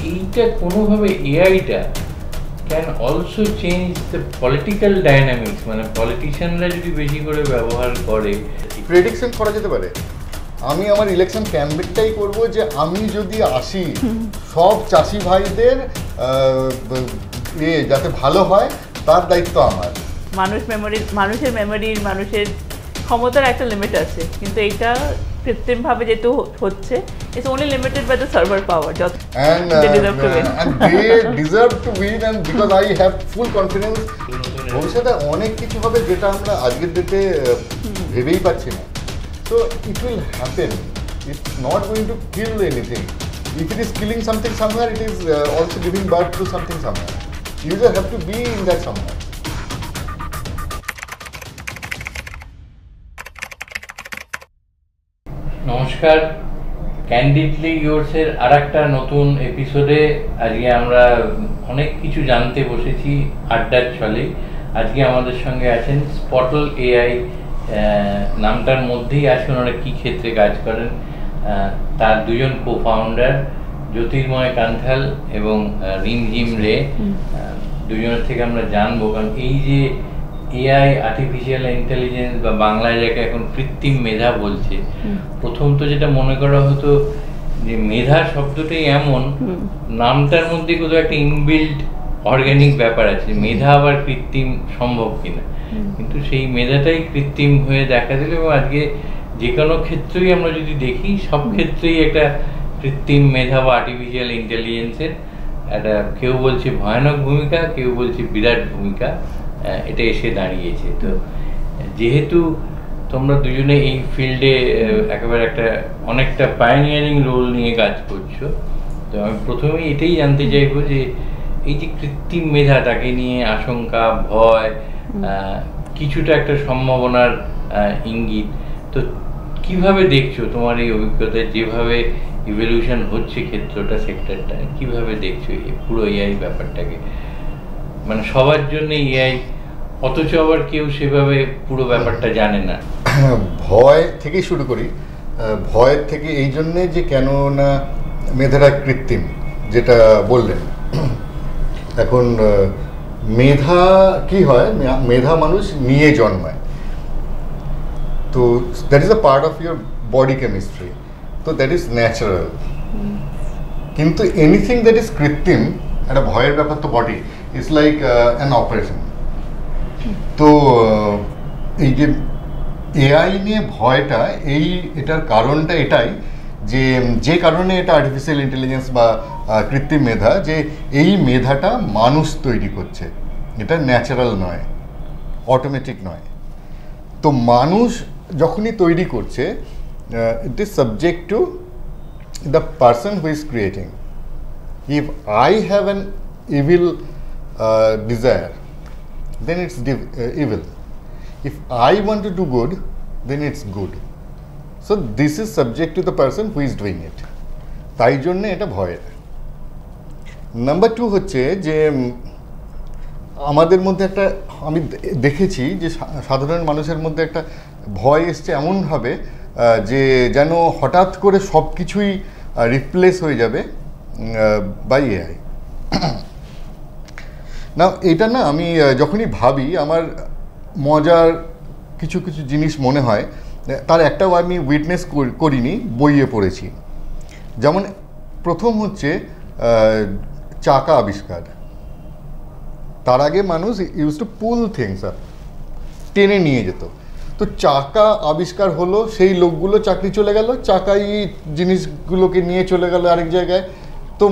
এইটা কোনোভাবে এআইটা can also change the political dynamics, মানে পলিটিশিয়ানরা যদি বেশি করে ব্যবহার করে। প্রেডিকশন করা যেতে পারে। আমি আমার ইলেকশন ক্যাম্পেইনটাই করব যে আমি যদি আসি সব চাষি ভাইদের যাতে ভালো হয় তার দায়িত্ব আমার। মানুষের মানুষের ক্ষমতার একটা লিমিট আছে, কিন্তু এইটা কৃত্রিমভাবে যেহেতু হচ্ছে, it's only limited by the server power. And they deserve to win, and because I have full confidence ভবিষ্যতে অনেক কিছু হবে যেটা আমরা আজকের ডেটে ভেবেই পাচ্ছি না। So it will happen. It's not going to kill anything. If it is killing something somewhere, it is also giving birth to something somewhere. You just have to be in that somewhere. নমস্কার, ক্যান্ডিডলি ইয়োরসের আর একটা নতুন এপিসোডে আজকে আমরা অনেক কিছু জানতে বসেছি আড্ডার ছলে। আজকে আমাদের সঙ্গে আছেন স্পটল এআই, নামটার মধ্যেই আছে ওনারা কী ক্ষেত্রে কাজ করেন। তার দুজন কো-ফাউন্ডার জ্যোতির্ময় কান্থাল এবং রিমঝিম রে, দুজনের থেকে আমরা জানবো। কারণ এই যে এআই, আর্টিফিশিয়াল ইন্টেলিজেন্স বা বাংলায় যাকে এখন কৃত্রিম মেধা বলছে, প্রথম তো যেটা মনে করা হতো যে মেধা শব্দটাই এমন, নামটার মধ্যে কোথাও একটা ইনবিল্ড অর্গানিক ব্যাপার আছে, মেধা আবার কৃত্রিম সম্ভব কিনা। কিন্তু সেই মেধাটাই কৃত্রিম হয়ে দেখা দিল, এবং আজকে যে কোনো ক্ষেত্রেই আমরা যদি দেখি সব ক্ষেত্রেই একটা কৃত্রিম মেধা বা আর্টিফিশিয়াল ইন্টেলিজেন্সের একটা, কেউ বলছে ভয়ানক ভূমিকা, কেউ বলছে বিরাট ভূমিকা, এটা এসে দাঁড়িয়েছে। তো যেহেতু তোমরা দুজনে এই ফিল্ডে একেবারে অনেকটা পায়োনিয়ারিং রোল নিয়ে কাজ করছো, তো আমি প্রথমেই এটাই জানতে চাইবো যে এই যে কৃত্রিম মেধা, তাকে নিয়ে আশঙ্কা, ভয়, কিছুটা একটা সম্ভাবনার ইঙ্গিত, তো কিভাবে দেখছো তোমার এই অভিজ্ঞতায়, যেভাবে ইভলিউশন হচ্ছে ক্ষেত্রটা, সেক্টরটা, কিভাবে দেখছো এই পুরো এআই ব্যাপারটাকে? মানে সবার জন্য এআই, অথচ আবার কেউ সেভাবে পুরো ব্যাপারটা জানে না। ভয় থেকেই শুরু করি। ভয়ের থেকে এই জন্যে যে কেন না মেধাটা কৃত্রিম, যেটা বললেন। এখন মেধা কি হয়, মেধা মানুষ নিয়ে জন্মায়, তো that is a part of your body chemistry, তো দ্যাট ইজ ন্যাচারাল। কিন্তু এনিথিং দ্যাট ইজ কৃত্রিম, একটা ভয়ের ব্যাপার তো body, it's like an operation. তো এই এআই নিয়ে ভয়টা, এটার কারণটা এটাই যে কারণে এটা আর্টিফিশিয়াল ইন্টেলিজেন্স বা কৃত্রিম মেধা, যে এই মেধাটা মানুষ তৈরি করছে, এটা ন্যাচারাল নয়, অটোমেটিক নয়। তো মানুষ যখনই তৈরি করছে, it is subject to the person who is creating. If I have an evil desire, then it's evil. If I want to do good, then it's good. So this is subject to the person who is doing it. তাই জন্য এটা ভয়ের। Number 2 হচ্ছে যে আমাদের মধ্যে আমি দেখেছি যে সাধারণ মানুষের মধ্যে একটা ভয় এসছে এমনভাবে যে যেন হঠাৎ করে সব কিছুই রিপ্লেস হয়ে যাবে বাই এআই। না, এটা না, আমি যখনই ভাবি আমার মজার কিছু কিছু জিনিস মনে হয়। তার একটাও আমি উইটনেস করিনি, বইয়ে পড়েছি। যেমন প্রথম হচ্ছে চাকা আবিষ্কার। তার আগে মানুষ ইউজ টু পুল থিংস, টেনে নিয়ে যেত। তো চাকা আবিষ্কার হলো, সেই লোকগুলো চাকরি চলে গেল, চাকাই জিনিসগুলোকে নিয়ে চলে গেল আরেক জায়গায়। তো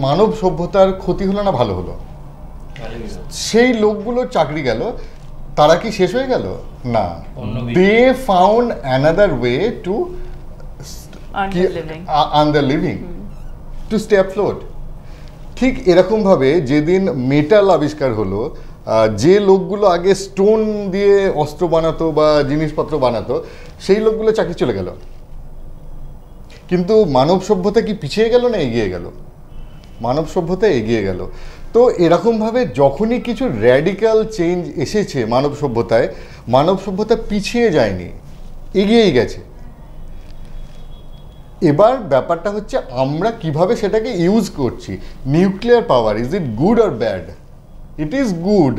মানব সভ্যতার ক্ষতি হলো না ভালো হলো? সেই লোকগুলো চাকরি গেল, তারা কি শেষ হয়ে গেল? না, they found another way to earn the living, to stay afloat. ঠিক এরকমভাবে যেদিন মেটাল আবিষ্কার হলো, যে লোকগুলো আগে স্টোন দিয়ে অস্ত্র বানাতো বা জিনিসপত্র বানাতো, সেই লোকগুলো চাকরি চলে গেল। কিন্তু মানব সভ্যতা কি পিছিয়ে গেল না এগিয়ে গেল? মানব সভ্যতা এগিয়ে গেল। তো এরকমভাবে যখনই কিছু র্যাডিক্যাল চেঞ্জ এসেছে মানব সভ্যতায়, মানব সভ্যতা পিছিয়ে যায়নি, এগিয়েই গেছে। এবার ব্যাপারটা হচ্ছে আমরা কিভাবে সেটাকে ইউজ করছি। Nuclear power, is it good or bad? It is good,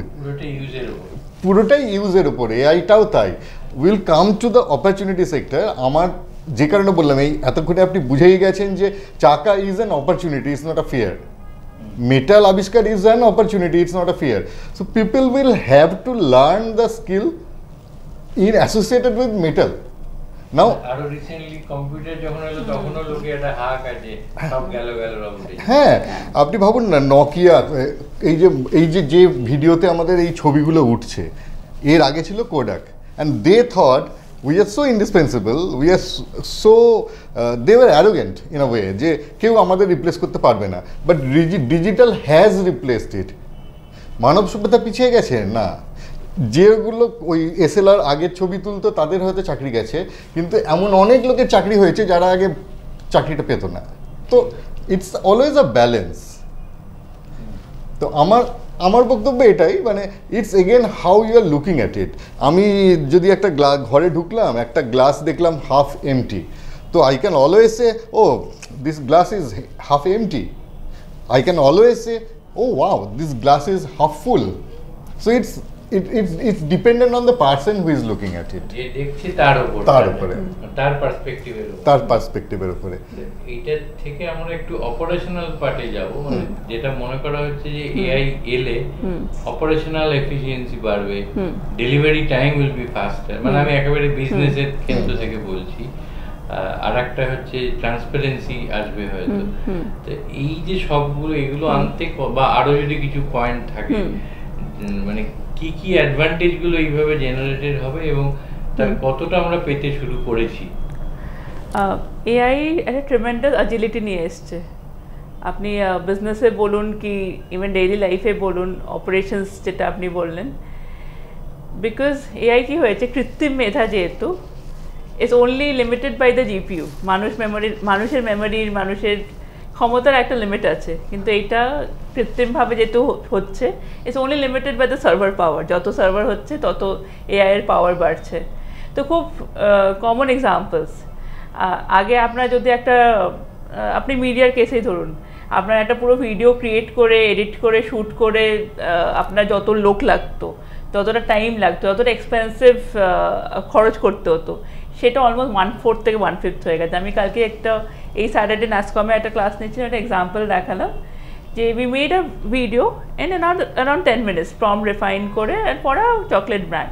পুরোটাই ইউজের উপরে। এআইটাও তাই। Will come to the opportunity sector. আমার যে কারণে বললাম, এই এতক্ষণে আপনি বুঝেই গেছেন যে চাকা is an opportunity, it's not a fear. Metal আবিষ্কার is an opportunity, it's not a fear. So people will have to learn the skill in associated with metal. Now আরো রিসেন্টলি কম্পিউটার যখন এলো তখনও লোকে একটা হাক আছে, সব গেল রবটে। হ্যাঁ, আপনি ভাবুন না, নকিয়া, এই যে ভিডিওতে আমাদের এই ছবিগুলো উঠছে, এর আগে ছিল Kodak, and they thought we are so indispensable, we are so, they were arrogant in a way, যে কেউ আমাদের রিপ্লেস করতে পারবে না। But digital has replaced it. মানব সভ্যতা পিছিয়ে গেছে না। যেগুলো ওই এসএলআর আগের ছবি তুলতো তাদের হয়তো চাকরি গেছে, কিন্তু এমন অনেক লোকের চাকরি হয়েছে যারা আগে চাকরিটা পেত না। তো ইটস অলওয়েজ আ ব্যালেন্স। তো আমার বক্তব্য এটাই, মানে it's again how you are looking at it. আমি যদি একটা ঘরে ঢুকলাম, একটা গ্লাস দেখলাম হাফ এমটি, তো I can always say, oh this glass is half empty. I can always say, oh wow, this glass is half full. So it's dependent on the person who is looking at it. যে দেখছে তার উপরে, তার পার্সপেক্টিভের উপরে। এইটার থেকে আমরা একটু অপারেশনাল পার্টে যাব, মানে যেটা মনে করা হচ্ছে যে এআই এলে অপারেশনাল এফিসিয়েন্সি বাড়বে, ডেলিভারি টাইম উইল বি ফাস্টার। মানে আমি একেবারে বিজনেসের ক্ষেত্র থেকে বলছি। আর একটা হচ্ছে ট্রান্সপারেন্সি আসবে হয়তো। তো এই যে সবগুলো এগুলো আনতে, বা আরো যদি কিছু পয়েন্ট থাকে, মানে কি কি অ্যাডভান্টেজ গুলো এইভাবে জেনারেটেড হবে এবং তার কতটা আমরা পেতে শুরু করেছি? এআই একটা ট্রিমেন্ডাস অ্যাজিলিটি নিয়ে এসছে। আপনি বিজনেসে বলুন কি ইভেন ডেইলি লাইফে বলুন, অপারেশনস যেটা আপনি বললেন, বিকজ এআই কি হয়েছে, কৃত্রিম মেধা যেহেতু it's only limited by the GPU. মানুষের মেমোরির, মানুষের ক্ষমতার একটা লিমিট আছে, কিন্তু এইটা কৃত্রিমভাবে যেহেতু হচ্ছে, it's only limited by the server power. যত সার্ভার হচ্ছে তত এআই এর পাওয়ার বাড়ছে। তো খুব কমন এক্সাম্পলস, আগে আপনার যদি একটা, আপনি মিডিয়ার কেসেই ধরুন, আপনার একটা পুরো ভিডিও ক্রিয়েট করে, এডিট করে, শ্যুট করে আপনার যত লোক লাগতো, যতটা টাইম লাগতো, যতটা এক্সপেন্সিভ খরচ করতে হতো, সেটা অলমোস্ট 1/4 থেকে 1/5 হয়ে গেছে। আমি কালকে একটা এই স্যাটারডে নাসকমে একটা ক্লাস নিচ্ছিলাম, একটা এক্সাম্পল দেখালাম যে we made a video in around 10 minutes, prompt refine করে ফর আ চকলেট ব্র্যান্ড।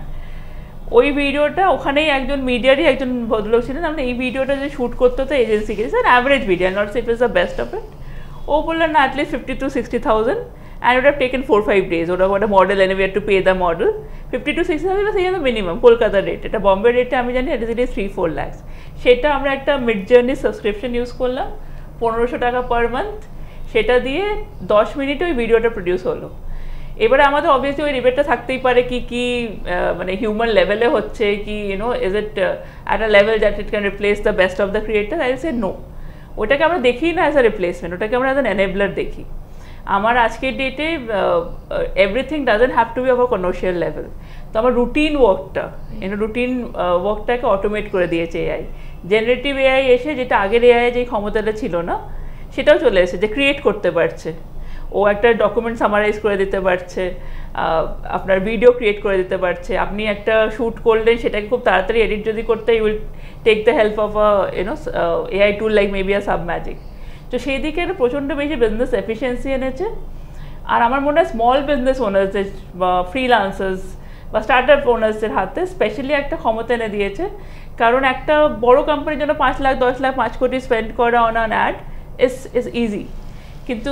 ওই ভিডিওটা ওখানেই একজন মিডিয়ারই একজন ভদ্রলোক ছিলেন, আমরা এই ভিডিওটা যে শ্যুট করতে হতো এজেন্সিকে, sir average video, not say it was the best of it. ও বললেন না, at least 50,000 to 60,000, and it would have taken 4-5 days. ওটা একটা মডেল এনে, we had to pay the model. 50,000 to 60,000 was the minimum, Kolkata rate. এটা বম্বে রেটে আমি জানি it is 3-4 lakhs। সেটা আমরা একটা মিড জার্নি সাবস্ক্রিপশন ইউজ করলাম, 1,500 টাকা পার মান্থ। সেটা দিয়ে 10 মিনিটে ওই ভিডিওটা প্রডিউস হলো। এবারে আমাদের অবভিয়াসলি ওই রিবেটটা থাকতেই পারে কি মানে হিউম্যান লেভেলে হচ্ছে কি, is it at a level that it can replace the best of the creator? I say no. ওটাকে আমরা দেখি না অ্যাজ আ রিপ্লেসমেন্ট, ওটাকে আমরা অ্যাজ অ্যান এনেবলার দেখি। আমার আজকের ডেটে everything doesn't have to be of a commercial level. তো আমার রুটিন ওয়ার্কটাকে অটোমেট করে দিয়েছে এআই। জেনারেটিভ এআই এসে, যেটা আগের এআই যে ক্ষমতাটা ছিল না, সেটাও চলে এসেছে, যে ক্রিয়েট করতে পারছে। ও একটা ডকুমেন্ট সামারাইজ করে দিতে পারছে, আপনার ভিডিও ক্রিয়েট করে দিতে পারছে। আপনি একটা শ্যুট করলেন, সেটাকে খুব তাড়াতাড়ি এডিট যদি করতে, you will take the help of AI tool like maybe a Submagic. তো সেই দিকে একটা প্রচণ্ড বেশি বিজনেস এফিসিয়েন্সি এনেছে। আর আমার মনে হয় স্মল বিজনেস ওনার্সদের বা ফ্রিল্যান্সার্স বা স্টার্ট আপ ওনার্সদের হাতে স্পেশালি একটা ক্ষমতা এনে দিয়েছে। কারণ একটা বড় কোম্পানির জন্য 5 লাখ 10 লাখ 5 কোটি স্পেন্ড করা on an add is easy, কিন্তু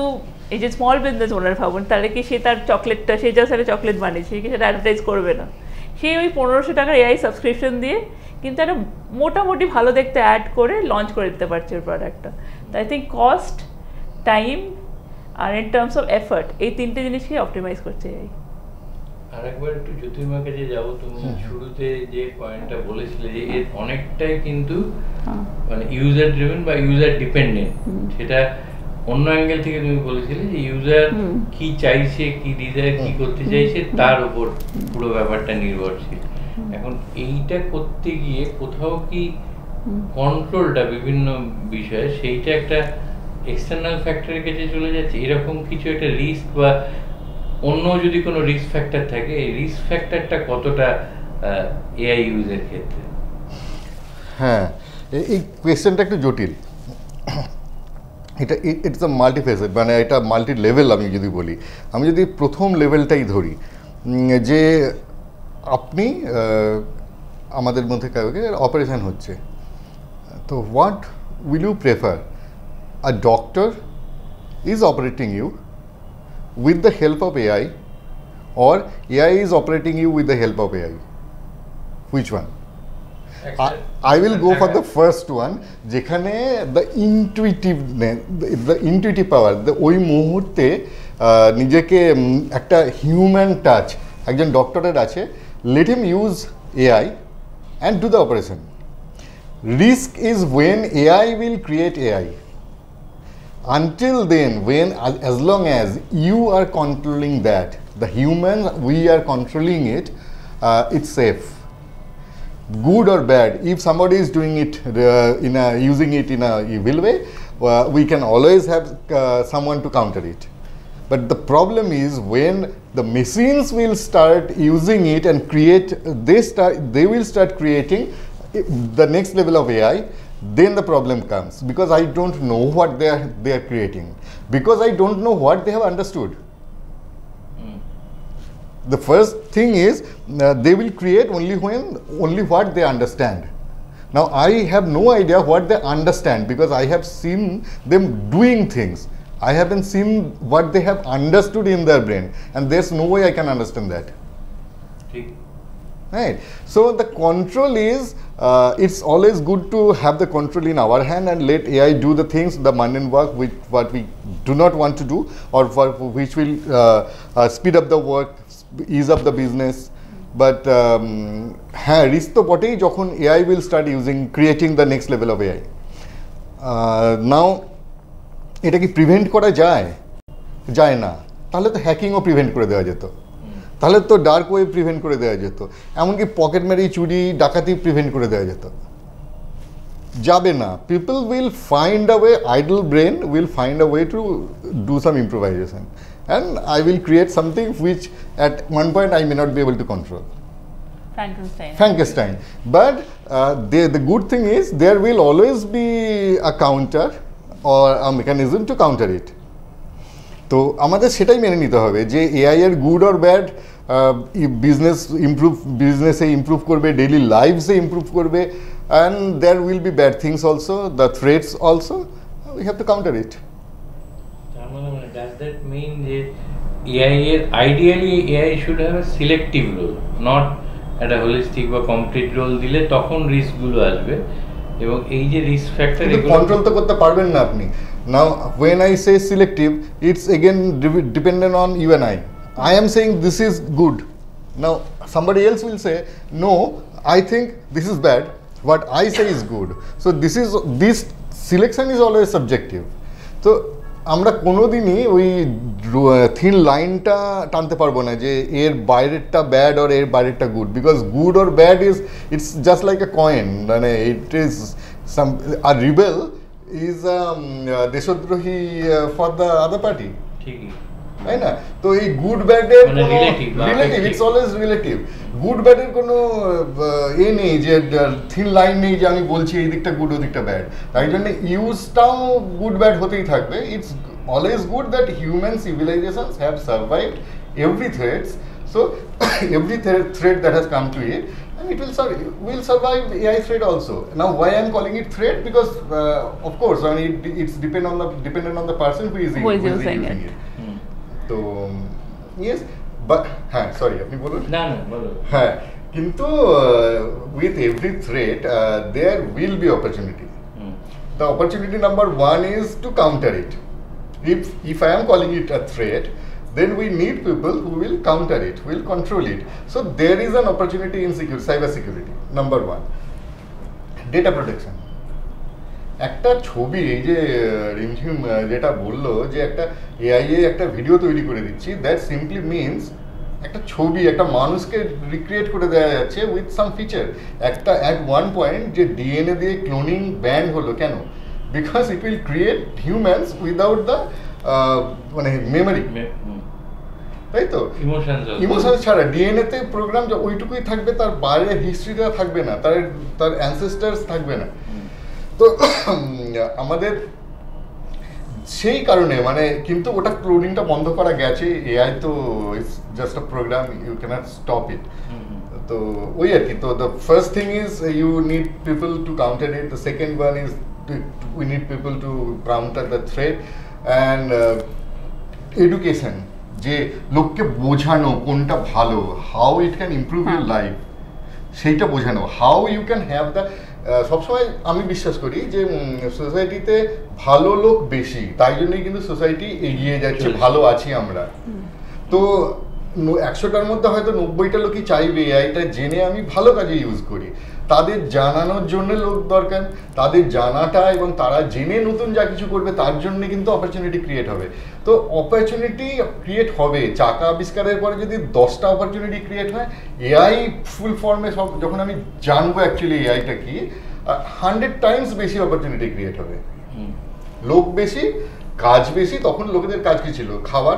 এই যে স্মল বিজনেস ওনার ভাবুন, তাহলে কি সে তার চকলেটটা, সে জাস্ট একটা চকলেট বানিয়েছে, সে কি সেটা অ্যাডভার্টাইজ করবে না? সে ওই 1,500 টাকার এআই সাবস্ক্রিপশন দিয়ে কিন্তু একটা মোটামুটি ভালো দেখতে অ্যাড করে লঞ্চ করে দিতে পারছে ওর প্রোডাক্টটা। তো আই থিঙ্ক কস্ট, টাইম আর ইন টার্মস অফ এফার্ট, এই তিনটে জিনিসকে অপটিমাইজ করছে এআই। আরেকবার একটু জ্যোতির্মার কাছে যাবো। তুমি শুরুতে যে পয়েন্টটা বলেছিলে যে এর অনেকটাই কিন্তু মানে ইউজার ড্রিভেন বা ইউজার ডিপেন্ডেন্ট, সেটা অন্য অ্যাঙ্গেল থেকে তুমি বলেছিলে যে ইউজার কি চাইছে, কি ডিজায়ার, কি করতে চাইছে, তার উপর পুরো ব্যাপারটা নির্ভরশীল। এখন এইটা করতে গিয়ে কোথাও কি কন্ট্রোলটা বিভিন্ন বিষয়ে সেইটা একটা এক্সটার্নাল ফ্যাক্টরের কাছে চলে যাচ্ছে, এরকম কিছু একটা রিস্ক বা অন্য যদি কোনো রিস্ক ফ্যাক্টর থাকে, এই রিস্ক ফ্যাক্টরটা কতটা এআই ইউজের ক্ষেত্রে? হ্যাঁ, এই কোয়েশ্চেনটা একটু জটিল। এটা ইটস আ মাল্টিফেসেড, মানে এটা মাল্টি লেভেল। আমি যদি বলি, আমি যদি প্রথম লেভেলটাই ধরি, যে আপনি আমাদের মধ্যে কাউকে অপারেশন হচ্ছে, তো what will you prefer? A doctor is operating you with the help of AI, or AI is operating you with the help of AI? Which one? I will go for the first one, যেখানে the intuitiveness, the intuitive power, ওই মুহূর্তে নিজেকে একটা human touch একজন ডক্টরের আছে, let him use AI and do the operation. Risk is when AI will create AI. Until then, as long as you are controlling that, the humans, we are controlling it, it's safe. Good or bad, if somebody is doing it using it in a evil way, we can always have someone to counter it. But the problem is when the machines will start using it and they will start creating the next level of AI. Then the problem comes, because I don't know what they are creating, because I don't know what they have understood. The first thing is they will create only what they understand. Now I have no idea what they understand, because I have seen them doing things. I haven't seen what they have understood in their brain, and there's no way I can understand that. Right. So the control is, it's always good to have the control in our hand and let AI do the things, the mundane work with what we do not want to do, or for which will speed up the work, ease up the business. But হ্যাঁ, risk তো বটেই যখন AI will start creating the next level of AI. Now এটা কি prevent করা যায়? যায় না। তাহলে তো হ্যাকিংও প্রিভেন্ট করে দেওয়া যেত, তাহলে তো ডার্ক ওয়েব প্রিভেন্ট করে দেওয়া যেত, এমনকি পকেট মারি, চুরি, ডাকাতি প্রিভেন্ট করে দেওয়া যেত। যাবে না। People will find a way, idol brain will find a way to do some improvisation, and I will create something which at one point I may not be able to control. Frankenstein. But the good thing is there will always be a counter or a mechanism to counter it. তো আমাদের সেটাই মেনে নিতে হবে যে AI এর good or bad বিজনেসে improve করবে, ডেইলি লাইফসে ইমপ্রুভ করবে, and there will be bad things also, the threats also, we have to counter it. Does that mean যে এআই এর ideally AI should have a selective role, not একটা holistic বা complete role দিলে তখন রিস্কগুলো আসবে, এবং এই যে রিস্ক ফ্যাক্টর এগুলো কন্ট্রোল তো করতে পারবেন না আপনি। Now when I say selective, it's again dependent on you and I am saying this is good. Now somebody else will say no, I think this is bad, what I say is good. So this selection is always subjective. So আমরা কোনোদিনই ওই thin লাইনটা টানতে পারবো না যে এর বাইরেরটা bad আর এর বাইরেরটা good, because good or bad it's just like a coin, মানে it is some are rebel is দেশদ্রোহী ফর দ্য আদার পার্টি, ঠিকই, তাই না? তো এই গুড ব্যাডের relative, it's always relative. Good ব্যাডের কোনো নেই যে থিন লাইন নেই যে আমি বলছি এই দিকটা গুড ওই দিকটা ব্যাড, তাই জন্য ইউজটাও গুড ব্যাড হতেই থাকবে। It's always good that human civilisations have survived every threats, so every threat that has come to it, and it will survive AI threat also. Now why I am calling it threat, because of course I mean it's dependent on the person who is using it. তো yes, but হ্যাঁ, sorry আপনি বলুন। না বলো। হ্যাঁ, কিন্তু with every threat there will be opportunity. The opportunity number one is to counter it. If I am calling it a threat, then we need people who will counter it, will control it. So there is an opportunity in cyber security. Number one, data protection. একটা ছবি, এই যে রিমঝিম যেটা বললো যে একটা AI একটা video তৈরি করে দিচ্ছি, দ্যাট সিম্পলি মিনস একটা ছবি একটা মানুষকে রিক্রিয়েট করে দেওয়া যাচ্ছে উইথ সাম ফিচার। একটা অ্যাট ওয়ান পয়েন্ট যে ডিএনএ দিয়ে ক্লোনিং ব্যান হলো কেন? Because it will create humans without the মানে মেমোরি, তাই তো? ইমোশন ছাড়া ডিএনএ তে প্রোগ্রাম ওইটুকুই থাকবে, তার বাইরে হিস্ট্রিটা থাকবে না, তার অ্যানসেস্টার্স থাকবে না। তো আমাদের সেই কারণে মানে, কিন্তু ওটা ক্লোনিংটা বন্ধ করা গেছে। এআই তো it's just a program, you can't stop it. তো ওই আর কি। তো the first thing is you need people to counter it, the second one is we need people to counter the threat, and education, যে লোককে বোঝানো কোনটা ভালো, how it can improve your life, সেইটা বোঝানো, how you can have the. সবসময় আমি বিশ্বাস করি যে সোসাইটিতে ভালো লোক বেশি, তাই জন্যই কিন্তু সোসাইটি এগিয়ে যাচ্ছে, ভালো আছি আমরা। তো 100টার মধ্যে হয়তো 90টা লোকই চাইবে এআইটা জেনে আমি ভালো কাজে ইউজ করি। তাদের জানানোর জন্য লোক দরকার, তাদের জানাটা এবং তারা জেনে নতুন যা কিছু করবে তার জন্য কিন্তু অপরচুনিটি ক্রিয়েট হবে। তো অপরচুনিটি ক্রিয়েট হবে, চাকা আবিষ্কারের পরে যদি 10টা অপরচুনিটি ক্রিয়েট হয়, এআই ফুল ফর্মে সব যখন আমি জানবো অ্যাকচুয়ালি এআইটা কি, 100 টাইমস বেশি অপরচুনিটি ক্রিয়েট হবে। লোক বেশি, কাজ বেশি, তখন লোকেদের কাজ কি ছিল? খাবার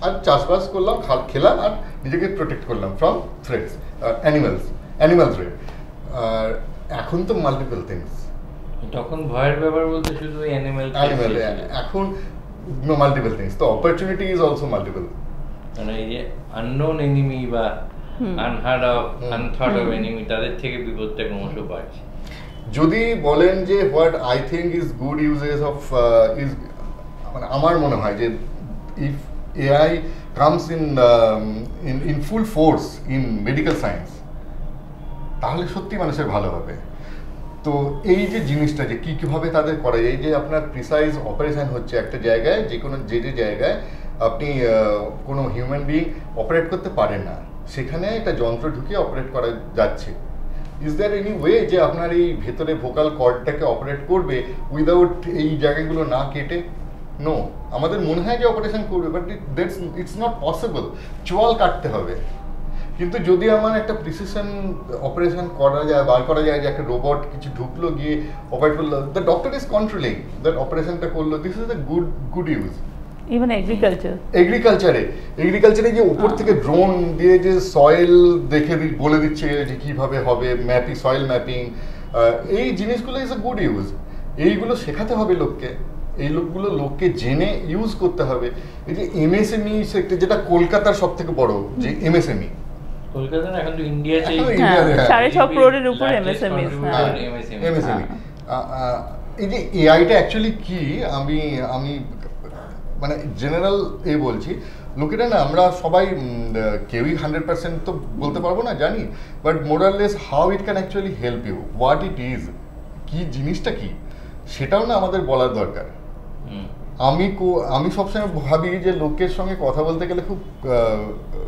আর চাষবাস করলাম, খেলাম আর নিজেকে প্রোটেক্ট করলাম ফ্রম থ্রেটস, অ্যানিমাল থ্রেট। আর এখন তো মাল্টিপল থিংস, তখন ভয়ের ব্যাপার বলতে শুধু অ্যানিমাল, এখন মাল্টিপল থিংস। তো অপরচুনিটি ইজ অলসো মাল্টিপল। মানে এই যে আননোন এনিমি বা আনথট অফ এনিমি, তাদের থেকে বিপদটা ক্রমশ বাড়ছে। যদি বলেন যে what I think is good uses of is, মানে আমার মনে হয় যে if AI comes in full force in medical science, তাহলে সত্যি মানুষের ভালো হবে। তো এই যে জিনিসটা যে কীভাবে তাদের করা যায়, এই যে আপনার প্রিসাইজ অপারেশন হচ্ছে একটা জায়গায়, যে জায়গায় আপনি কোনো হিউম্যান বিইং অপারেট করতে পারেন না, সেখানে একটা যন্ত্র ঢুকিয়ে অপারেট করা যাচ্ছে। ইজ দ্যার এনি ওয়ে যে আপনার এই ভেতরে ভোকাল কর্ডটাকে অপারেট করবে উইদাউট এই জায়গাগুলো না কেটে? নো, আমাদের মনে হয় যে অপারেশন করবে, বাট ইটস নট পসিবল। চোয়াল কাটতে হবে। কিন্তু যদি আমার একটা প্রিসিশন অপারেশন করা যায়, বার করা যায়, যে একটা রোবট কিছু ঢুকলো, গিয়ে অপারেট করলো, the doctor is controlling that অপারেশনটা করলো, this is a good use. Even এগ্রিকালচারে যে উপর থেকে ড্রোন দিয়ে যে সয়েল দেখে বলে দিচ্ছে যে কিভাবে হবে, সয়েল ম্যাপিং, এই জিনিসগুলো ইজ এ গুড ইউজ। এইগুলো শেখাতে হবে লোককে, এই লোককে জেনে ইউজ করতে হবে। এই যে এমএসএমই সেক্টর, যেটা কলকাতার সব থেকে বড় যে এমএসএমই, কলকাতার এখন তো ইন্ডিয়াতে 6.5 করোড়ের উপর এমএসএমই। এই যে এআইটা অ্যাকচুয়ালি কি, আমি মানে জেনারেল বলছি, লোকেরা না, আমরা সবাই কেউই 100% তো বলতে পারবো না, জানি, but more or less how it can actually help you, what it is, কি জিনিসটা কি, সেটাও না আমাদের বলার দরকার। আমি সবসময় ভাবি যে লোকের সঙ্গে কথা বলতে গেলে খুব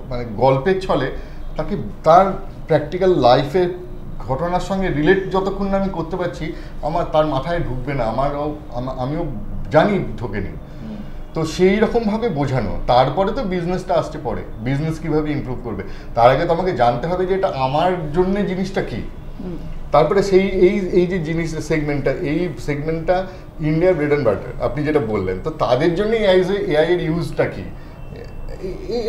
মানে গল্পের ছলে তাকে তার প্র্যাকটিক্যাল লাইফের ঘটনার সঙ্গে রিলেট যতক্ষণ না আমি করতে পারছি, তার মাথায় ঢুকবে না, আমিও জানি ঢোকেনি। তো সেই রকমভাবে বোঝানো, তারপরে তো বিজনেসটা আসছে পরে, বিজনেস কীভাবে ইমপ্রুভ করবে, তার আগে তো আমাকে জানতে হবে যে এটা আমার জন্য জিনিসটা কী। তারপরে এই যে জিনিস সেগমেন্টটা ইন্ডিয়ার ব্রেড অ্যান্ড বাটার, আপনি যেটা বললেন, তো তাদের জন্য এআই এর ইউজটা কি,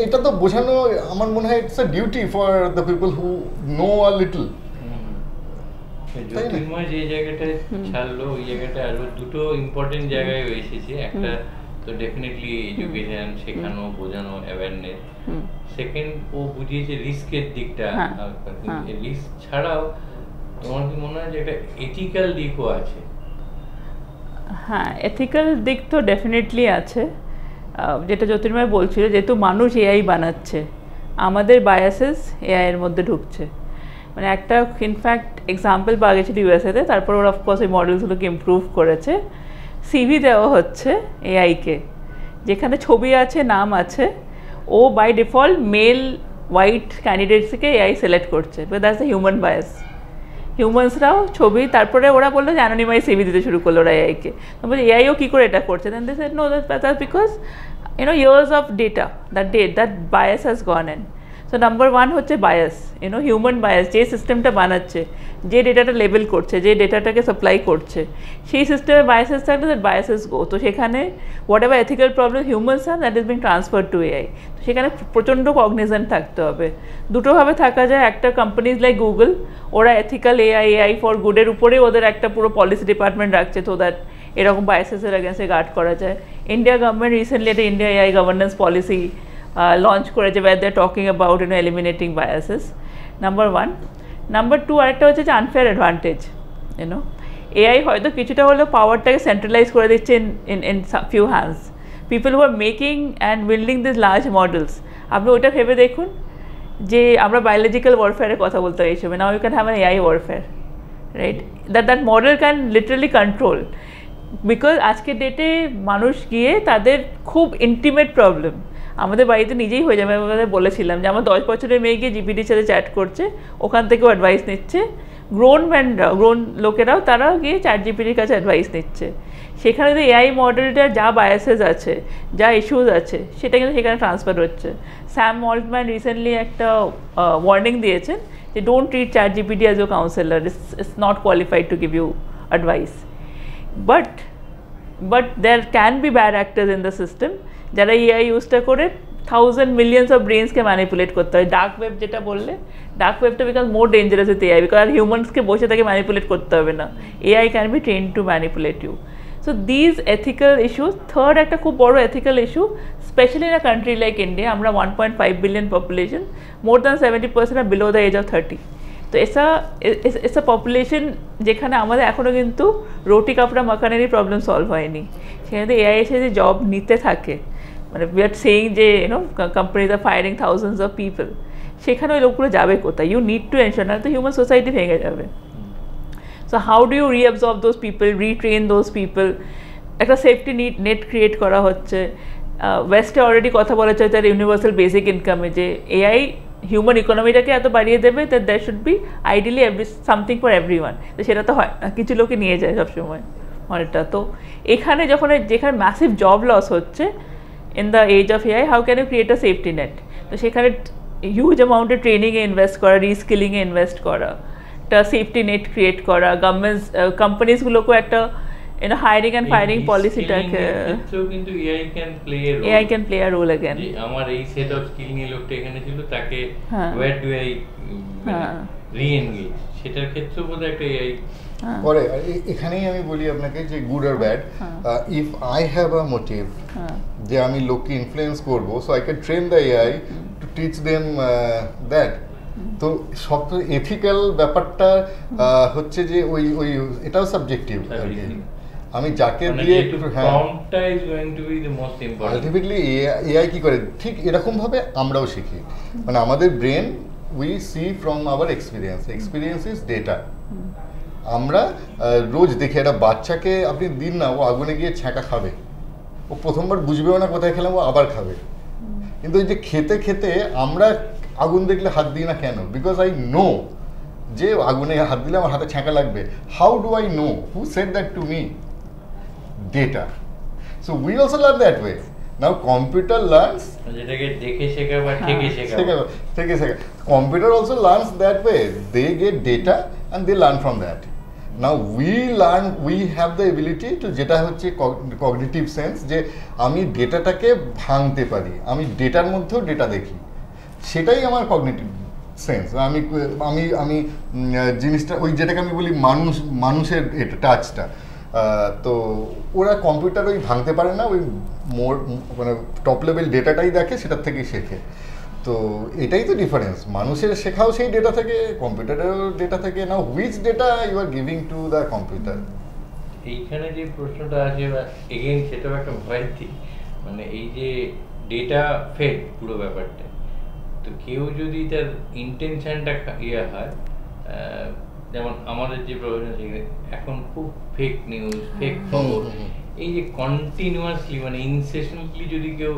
এটা তো বোঝানো আমার মনে হয় it's a duty for the people who know a little. Jyotirmoy যে জায়গাটায় ছাড়লো, ওই জায়গাটা আরো দুটো ইম্পর্টেন্ট জায়গায় এসেছে। একটা তো ডেফিনেটলি এডুকেশন, শেখানো, বোঝানো, অ্যাওয়ারনেস। সেকেন্ড, ও বুঝিয়েছে রিস্কের দিকটা। রিস্ক ছাড়াও তোমার কি মনে হয় যে একটা এথিক্যাল দিকও আছে? হ্যাঁ, এথিক্যাল দিক তো ডেফিনেটলি আছে। যেটা জ্যোতির্ময় বলছিল, যেহেতু মানুষ এআই বানাচ্ছে, আমাদের বায়াসেস এআই এর মধ্যে ঢুকছে। মানে একটা ইনফ্যাক্ট এক্সাম্পল পাওয়া গেছিল ইউএসএতে, তারপর ওরা অফকোর্স এই মডেলসগুলোকে ইমপ্রুভ করেছে। সিভি দেওয়া হচ্ছে এআইকে, যেখানে ছবি আছে, নাম আছে, ও বাই ডিফল্ট মেল হোয়াইট ক্যান্ডিডেটসকে এআই সিলেক্ট করছে, but that's the human bias. হিউম্যানসরাও ছবি, তারপরে ওরা বললো যে অ্যানোনিমাইজ সিভি দিতে শুরু করলো ওরা এআইকে। বলছে এআইও কী করে এটা করছে? Then they said no, that's because years of data, that bias has gone in. So number one হচ্ছে বায়াস, হিউম্যান বায়াস, যে সিস্টেমটা বানাচ্ছে, যে ডেটাটা লেবেল করছে, যে ডেটাটাকে সাপ্লাই করছে, সেই সিস্টেমে বায়াসেস থাকলে দ্যাট বায়াসেস গো। তো সেখানে what ever ethical problem humans have that is being transfer to AI. তো সেখানে প্রচণ্ড কগনিজেন্ট থাকতে হবে। দুটোভাবে থাকা যায়, একটা কোম্পানিজ লাইক গুগল, ওরা এথিক্যাল এআই ফর গুডের উপরে ওদের একটা পুরো পলিসি ডিপার্টমেন্ট রাখছে, তো দ্যাট এরকম বায়াসেসের এগেন্সে গার্ড করা যায়। ইন্ডিয়া গভর্নমেন্ট রিসেন্টলি একটা India AI governance policy launch করেছে, where they are talking about eliminating biases, number one. Number two আরেকটা হচ্ছে যে আনফেয়ার অ্যাডভান্টেজ। এআই হয়তো কিছুটা হলেও পাওয়ারটাকে সেন্ট্রালাইজ করে দিচ্ছে in few hands. People who are making and building these large models, আপনি ওইটা ভেবে দেখুন যে আমরা বায়োলজিক্যাল ওয়ারফেয়ারের কথা বলতে এই সময়, now you can have an AI warfare, right? That model can literally control, because আজকের ডেটে মানুষ গিয়ে তাদের খুব ইন্টিমেট প্রবলেম আমাদের বাড়িতে নিজেই হয়ে যাবে। আমি আমাদের বলেছিলাম যে আমার 10 বছরের মেয়ে গিয়ে জিপিটির সাথে চ্যাট করছে, ওখান থেকেও অ্যাডভাইস নিচ্ছে। গ্রোন লোকেরাও তারা গিয়ে চ্যাট জিপিটির কাছে অ্যাডভাইস নিচ্ছে। সেখানে যে এআই মডেলটার যা বায়াসেস আছে, যা ইস্যুস আছে, সেটা কিন্তু সেখানে ট্রান্সফার হচ্ছে। স্যাম অল্টম্যান রিসেন্টলি একটা ওয়ার্নিং দিয়েছেন যে don't treat ChatGPT as your counsellor, it's not qualified to give you advice. But there can be bad actors in the system, যারা এআই ইউজটা করে থাউজেন্ড মিলিয়ন্স অফ ব্রেনসকে manipulate করতে হয়। Dark web যেটা বললে, ডার্ক ওয়েবটা because more dangerous with AI, because হিউম্যানসকে বসে তাকে ম্যানিপুলেট করতে হবে না, AI can be train to manipulate you. So these ethical issues. Third একটা খুব বড় ethical issue, specially in a country like India, আমরা 1.5 billion population, more than 70% are below the age of 30। তো এসা পপুলেশন যেখানে আমাদের এখনও কিন্তু রুটি কাপড়া মাখানেরই প্রবলেম সলভ হয়নি, সেখানে এআই এসে যে জব নিতে থাকে, মানে উই আর সেইং যে companies are firing thousands of people, সেখানে ওই লোকগুলো যাবে কোথায়? ইউ নিড টু এনশোর, না তো হিউম্যান সোসাইটি ভেঙে যাবে। So how do you reabsorb those people, retrain those people? একটা সেফটি নেট ক্রিয়েট করা হচ্ছে। ওয়েস্টে অলরেডি কথা বলা হচ্ছে তার ইউনিভার্সাল বেসিক ইনকামে, যে এআই হিউম্যান ইকোনমিটাকে এত বাড়িয়ে দেবে that there should be ideally something for everyone. তো সেটা তো হয় না, কিছু লোকে নিয়ে যায় সবসময় অনেকটা। তো এখানে যেখানে ম্যাসিভ জব লস হচ্ছে in the age of AI, how can you create a safety net? তো সেখানে হিউজ অ্যামাউন্টে ট্রেনিংয়ে ইনভেস্ট করা, রিস্কিলিংয়ে ইনভেস্ট করা, একটা সেফটি নেট ক্রিয়েট করা, গভর্নমেন্টস কোম্পানিজগুলোকেও একটা হায়ারিং অ্যান্ড ফায়ারিং পলিসিটাকে, কিন্তু AI can play a role again. আমার এই সেট অফ স্কিল নিয়ে লোকটা এখানে ছিল, তাকে ওয়্যার ডু আই রি-এনগেজ, সেটার ক্ষেত্রেও বোধহয় একটা এআই পরে। এখানেই আমি বলি আপনাকে যে গুড আর bad, if I have a motive যে আমি লোককে ইনফ্লুয়েন্স করবো, so I can train the AI to teach them that. তো সব এথিক্যাল ব্যাপারটা হচ্ছে যে ওই এটাও সাবজেক্টিভ আর কি। আমি যাকে দিয়ে আলটিমেটলি এআই কি করে, ঠিক এরকম ভাবে আমরাও শিখি। মানে আমাদের brain, we see from our experience is data. আমরা রোজ দেখি একটা বাচ্চাকে আপনি দিন না, ও আগুনে গিয়ে ছ্যাঁকা খাবে, ও প্রথমবার বুঝবেও না কোথায় খেলাম, ও আবার খাবে। কিন্তু এই যে খেতে খেতে আমরা আগুন দেখলে হাত দিই না কেন? বিকজ আই নো যে আগুনে হাত দিলে আমার হাতে ছ্যাঁকা লাগবে। How do I know? Who said that to me? Data. So we also learn that way. Now computer learns, যেটাকে দেখে শেখা বা থেকে শেখা, computer also learns that way. They get data and they learn from that. Now we have the ability to, যেটা হচ্ছে cognitive sense, যে আমি ডেটাটাকে ভাঙতে পারি, আমি ডেটার মধ্যেও ডেটা দেখি, সেটাই আমার কগনিটিভ সেন্স। আমি জিনিসটা, ওই যেটাকে আমি বলি মানুষের এটা টাচটা, তো ওরা কম্পিউটার ওই ভাঙতে পারে না, ওই মানে টপ লেভেল ডেটাটাই দেখে, সেটার থেকেই শেখে। তো এটাই তো ডিফারেন্স, মানুষের শেখাও সেই ডেটা থেকে, কম্পিউটারেরও ডেটা থেকে। Now which data you are giving to the computer? এইখানে যে প্রশ্নটা আছে এগেইন, সেটাও একটা ভয়ের দিক। মানে এই যে ডেটা ফেড পুরো ব্যাপারটা, তো কেউ যদি তার ইন্টেনশনটা হয়, যেমন আমাদের যে প্রফেশন এখন খুব ফেক নিউজ, ফেক খবর, এই যে কন্টিনিউয়াসলি মানে ইনসেশনলি যদি কেউ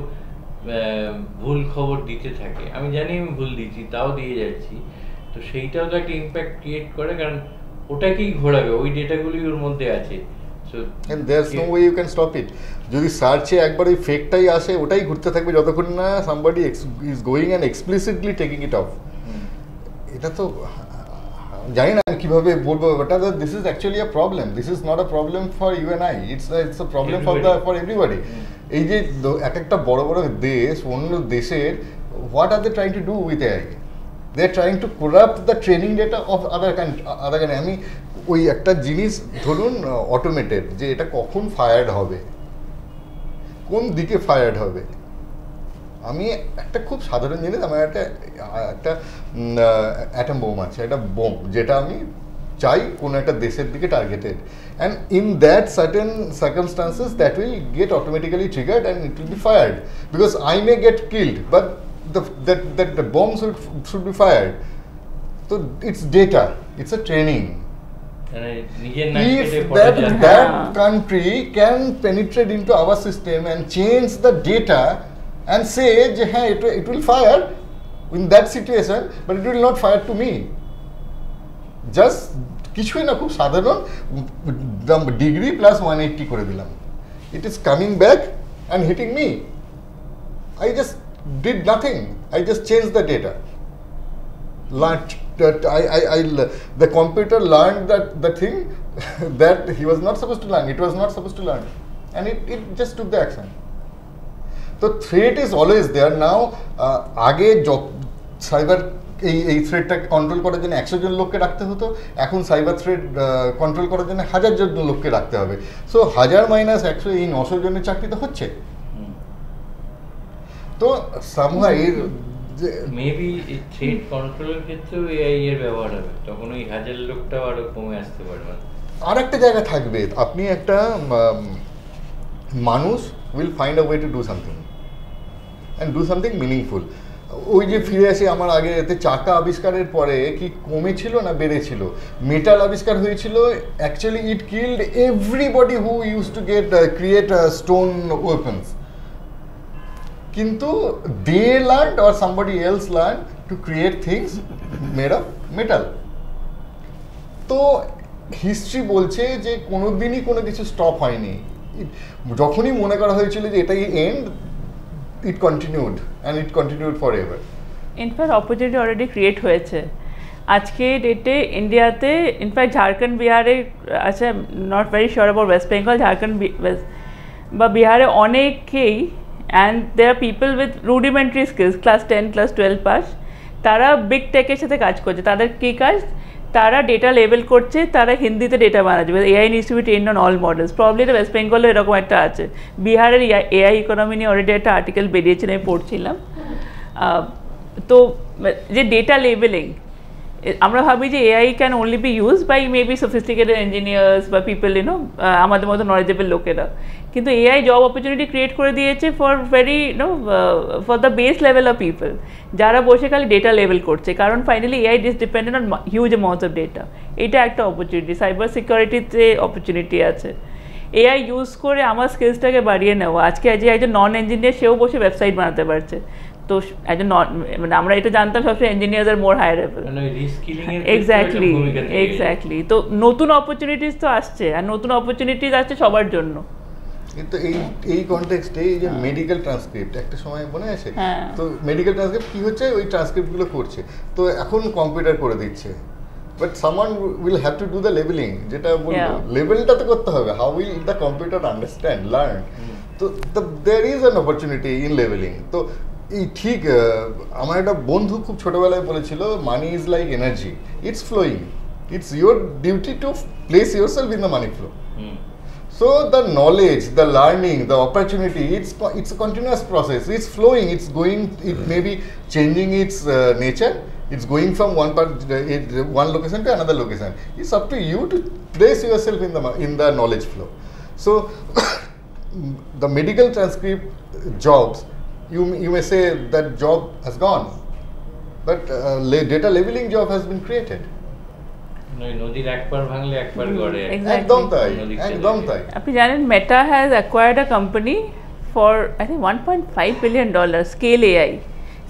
ভুল খবর দিতে থাকে, আমি জানি আমি ভুল দিচ্ছি, তাও দিয়ে যাচ্ছি, তো সেইটাও তো একটা ইম্প্যাক্ট ক্রিয়েট করে, কারণ ওটাকেই ঘোরাবে, ওই ডেটাগুলি ওর মধ্যে আছে, So and there's no way you can stop it. যদি সার্চে একবার ওই ফেকটাই আসে ওটাই ঘুরতে থাকবে যতক্ষণ না somebody is going and explicitly taking it off. এটা তো জানি না কিভাবে বলবো ব্যাপারটা, this is actually a problem. This is not a problem for you and I. It's a problem for everybody. এই যে এক একটা বড় বড় দেশ অন্য দেশের what are they trying to do with AI? They are trying to corrupt the training data of other country. আমি ওই একটা জিনিস ধরুন অটোমেটেড যে এটা কখন ফায়ার্ড হবে, কোন দিকে ফায়ার্ড হবে। আমি একটা খুব সাধারণ জিনিস, আমার একটা অ্যাটম বোম আছে, একটা বোম যেটা আমি চাই কোনো একটা দেশের দিকে targeted, and in that certain circumstances that will get automatically triggered and it will be fired because I may get killed but the bomb should be fired. So it's data, it's a training. If that country can penetrate into our system and change the data and say hey, it will fire in that situation but it will not fire to me, just কিছুই না, খুব সাধারণ degree plus 180 করে দিলাম, it is coming back and hitting me. I just did nothing. I just changed the data. Learned that the computer learned that the thing that he was not supposed to learn. It was not supposed to learn, and it just took the action. So threat is always there now. আগে cyber এই থ্রেটটাকে control করার জন্য 100 জন লোককে রাখতে হতো, এখন cyber threat control করার জন্য 1000 জন লোককে রাখতে হবে। সো 1000 মাইনাস 100 এই 900 জনের চাকরি তো হচ্ছে। তো সামহাই মেবি এই থ্রেট কন্ট্রোলের ক্ষেত্রেও এআই এর ব্যবহার হবে, তখন ওই 1000 লোকটাও আরো কমে আসতে পারবে। আর একটা জায়গা থাকবে, আপনি একটা মানুষ will find a way to do something and do something meaningful. ওই যে ফিরে আসি আমার আগে, এতে চাকা আবিষ্কারের পরে কি কমেছিল না বেড়েছিল? মেটাল আবিষ্কার হয়েছিল, actually it killed everybody who use to create stone weapons, কিন্তু they learned or somebody else learned to create things made of metal. তো হিস্ট্রি বলছে যে কোনোদিনই কোনো কিছু স্টপ হয়নি, যখনই মনে করা হয়েছিল যে এটাই end, it continued and it continued for ever. In fact opportunity already create হয়েছে আজকে ডেটে ইন্ডিয়াতে। ইনফ্যাক্ট ঝাড়খণ্ড বিহারে আছে, not very sure about West Bengal, Jharkhand বা বিহারে অনেকেই and there are people with rudimentary skills, class 10 class 12 pass, তারা বিগ টেকের সাথে কাজ করছে। তাদের কী কাজ? তারা ডেটা লেবেল করছে, তারা হিন্দিতে ডেটা বানাচ্ছে। AI needs to be trained on all models. Probably এটা ওয়েস্ট বেঙ্গলে এরকম একটা আছে। বিহারের এআই ইকোনমি নিয়ে অলরেডি একটা আর্টিকেল বেরিয়েছে, আমি পড়ছিলাম। তো যে ডেটা লেবেলিং, আমরা ভাবি যে AI can only be use by maybe sophisticated engineers বা পিপল আমাদের মতো নলেজেবল লোকেরা, কিন্তু এআই জব অপরচুনিটি ক্রিয়েট করে দিয়েছে for very for the base level of people, যারা বসে খালি ডেটা লেভেল করছে। কারণ finally AI is dependent on huge amounts of data. এটা একটা অপরচুনিটি। সাইবার সিকিউরিটিতে অপরচুনিটি আছে। এআই ইউজ করে আমার স্কিলসটাকে বাড়িয়ে নেওয়া। আজকে যে একজন নন ইঞ্জিনিয়ার সেও বসে ওয়েবসাইট বানাতে পারছে। তো একজন মানে আমরা এটা জানতাম সবসময় ইঞ্জিনিয়ার্স আর মোর হায়ারেবল। এক্স্যাক্টলি। তো নতুন অপরচুনিটিস তো আসছে, আর নতুন অপরচুনিটিস আসছে সবার জন্য। কিন্তু এই কনটেক্সটে এই যে মেডিকেল ট্রান্সক্রিপ্ট একটা সময় মনে আছে, তো মেডিকেল ট্রান্সক্রিপ্ট কি হচ্ছে, ওই ট্রান্সক্রিপ্টগুলো করছে, তো এখন কম্পিউটার করে দিচ্ছে, but someone will have to do the labelling, যেটা বলবো লেবেলটা তো করতে হবে। How will the computer understand, learn? তো there is an opportunity in labelling. তো এই ঠিক আমার একটা বন্ধু খুব ছোটবেলায় বলেছিল, money is like energy, it's flowing, it's your duty to place your self in the money flow. So the knowledge, the learning, the opportunity, it's a continuous process. It's flowing. It's going. It may be changing its nature. It's going from one location to another location. It's up to you to place yourself in the knowledge flow. So the medical transcript jobs, you may say that job has gone, but data labeling job has been created. নদীর একবার ভাঙলে একবার গড়ে। একদম তাই, একদম তাই। আপনি জানেন Meta has acquired a company for I think $1.5 billion, scale AI.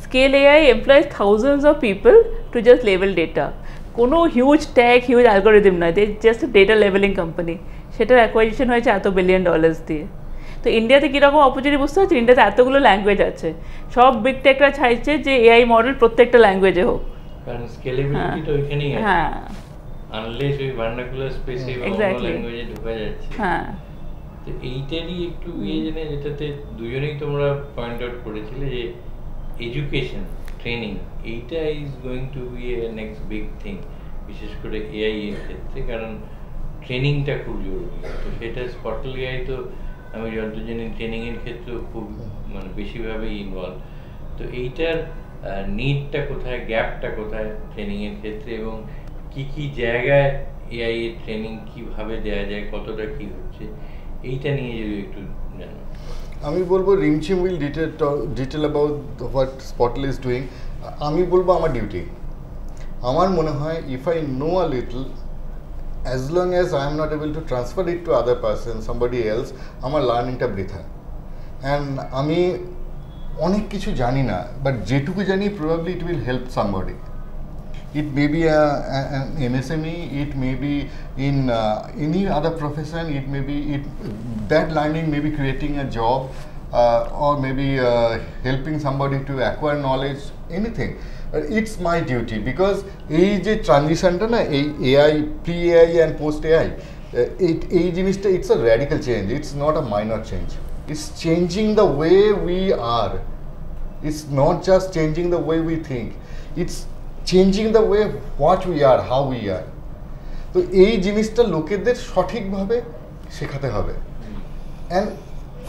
Scale AI employs thousands of people to just লেভেল ডেটা। কোনো হিউজ ট্যাগ, হিউজ অ্যালগোরিদম নয়, দে জাস্ট ডেটা লেভেলিং কোম্পানি। সেটার অ্যাকোয়াজিশন হয়েছে $1 বিলিয়ন দিয়ে। তো ইন্ডিয়াতে কীরকম অপরচুনিটি বুঝতে পারছি, ইন্ডিয়াতে এতগুলো ল্যাঙ্গুয়েজ আছে, সব বিগ টেকরা চাইছে যে এআই মডেল প্রত্যেকটা ল্যাঙ্গুয়েজে হোক, কারণ স্কেলেবিলিটিটা ওইখানেই আছে। হ্যাঁ, আনলেস ওই ভার্নাকুলার স্পেসে বা অন্য ল্যাঙ্গুয়েজে ঢোকা যাচ্ছে। হ্যাঁ, তো এইটারই একটু জেনে, যেটাতে দুজনেই তোমরা পয়েন্ট আউট করেছিলে যে এডুকেশন ট্রেনিং, এইটা is going to be a next big thing, বিশেষ করে এআই এর ক্ষেত্রে, কারণ ট্রেনিংটা খুব জরুরি। তো সেটা স্পটল এআই তো আমি যতদূর জানি ট্রেনিংয়ের ক্ষেত্রেও খুব মানে বেশিভাবেই ইনভলভ। তো এইটার নিডটা কোথায়, গ্যাপটা কোথায় ট্রেনিংয়ের ক্ষেত্রে, এবং কি কি জায়গায় এআই এর ট্রেনিং কিভাবে দেওয়া যায়, কতটা কি হচ্ছে, এইটা নিয়ে যদি একটু জানো। আমি বলবো Rimjhim will detail about what Spotle is doing. আমি বলবো আমার ডিউটি, আমার মনে হয় if I know a little, as long as I am not able to transfer it to other person, somebody else, আমার লার্নিংটা বৃথা। অ্যান্ড আমি অনেক কিছু জানি না, বাট যেটুকু জানি probably it will help somebody. It may be an MSME, it may be in any other profession, it may be that learning may be creating a job, or maybe helping somebody to acquire knowledge, anything. It's my duty, because এই যে ট্রানজিশনটা না, এই AI, pre AI and post AI, এই জিনিসটা it's a radical change, it's not a minor change, it's changing the way we are, it's not just changing the way we think, it's changing the way what we are, how we are. তো এই জিনিসটা লোকেদের সঠিকভাবে শেখাতে হবে। And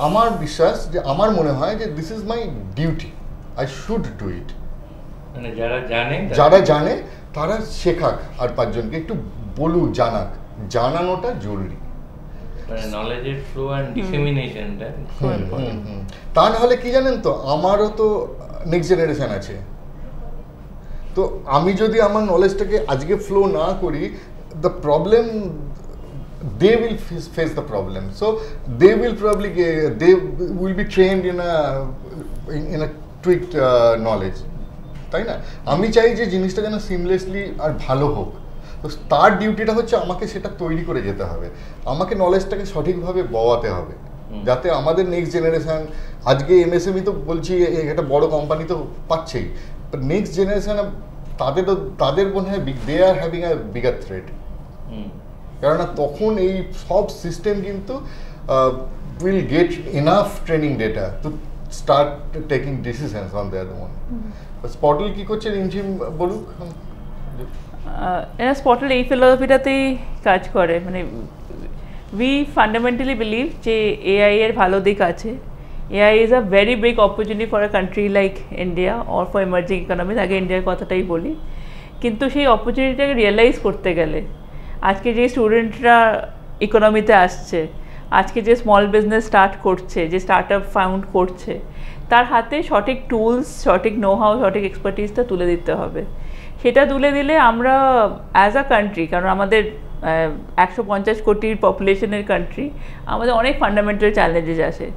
আমার বিশ্বাস যে, আমার মনে হয় যে this is my duty, I should do it. মানে যারা জানে তারা শেখাক, আর 5 জনকে একটু বলুক, জানানোটা জরুরি। মানে নলেজের ফ্লো অ্যান্ড ডিসেমিনেশনটা। তা না হলে কি জানেন তো, আমারও তো নেক্সট জেনারেশন আছে। তো আমি যদি আমার নলেজটাকে আজকে ফ্লো না করি, the problem, they will face the problem. So they will probably they will be trained in a tweaked knowledge, তাই না? আমি চাই যে জিনিসটা যেন সিমলেসলি আর ভালো হোক। তো তার ডিউটিটা হচ্ছে আমাকে সেটা তৈরি করে যেতে হবে, আমাকে নলেজটাকে সঠিকভাবে বওয়াতে হবে, যাতে আমাদের নেক্সট জেনারেশন, আজকে এমএসএমই তো বলছি একটা বড় কোম্পানি তো পাচ্ছেই, বাট নেক্সট জেনারেশন তাদের মনে হয় they are having a bigger threat. কেননা তখন এই সব সিস্টেম কিন্তু will get enough training data to start taking decisions on their own. Spotle কি করছে রিমঝিম বলুক। স্পটল এই ফিলোসফিটাতেই কাজ করে, মানে উই ফান্ডামেন্টালি বিলিভ যে এআই এর ভালো দিক আছে। AI is a very big opportunity for a country like India or for emerging economies. আগে ইন্ডিয়ার কথাটাই বলি, কিন্তু সেই অপরচুনিটিটাকে রিয়েলাইজ করতে গেলে আজকে যে স্টুডেন্টরা ইকোনমিতে আসছে, আজকে যে স্মল বিজনেস স্টার্ট করছে, যে স্টার্ট আপ ফাউন্ড করছে, তার হাতে সঠিক টুলস, সঠিক নো হাউ, সঠিক এক্সপার্টিসটা তুলে দিতে হবে। সেটা তুলে দিলে আমরা অ্যাজ আ কান্ট্রি, কারণ আমাদের 150 কোটির পপুলেশনের কান্ট্রি, আমাদের অনেক ফান্ডামেন্টাল চ্যালেঞ্জেস আসে।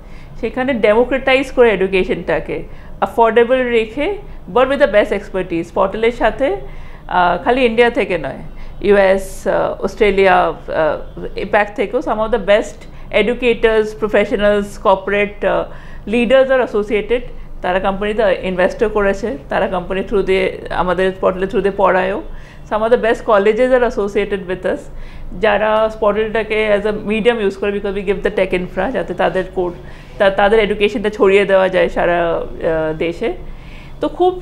সেখানে ডেমোক্রেটাইজ করে এডুকেশনটাকে অ্যাফোর্ডেবল রেখে, but with the best expertise. স্পটলের সাথে খালি ইন্ডিয়া থেকে নয়, US, অস্ট্রেলিয়া, এপ্যাক থেকেও some of the best educators, professionals, corporate leaders আর অ্যাসোসিয়েটেড। তারা কোম্পানিতে ইনভেস্টও করেছে, তারা কোম্পানি থ্রু দিয়ে, আমাদের স্পটলের থ্রু দিয়ে পড়ায়ও। Some of the best colleges are associated with us, যারা স্পটলটাকে অ্যাজ আ মিডিয়াম ইউজ করে, because we give the tech infra, যাতে তাদের এডুকেশনটা ছড়িয়ে দেওয়া যায় সারা দেশে। তো খুব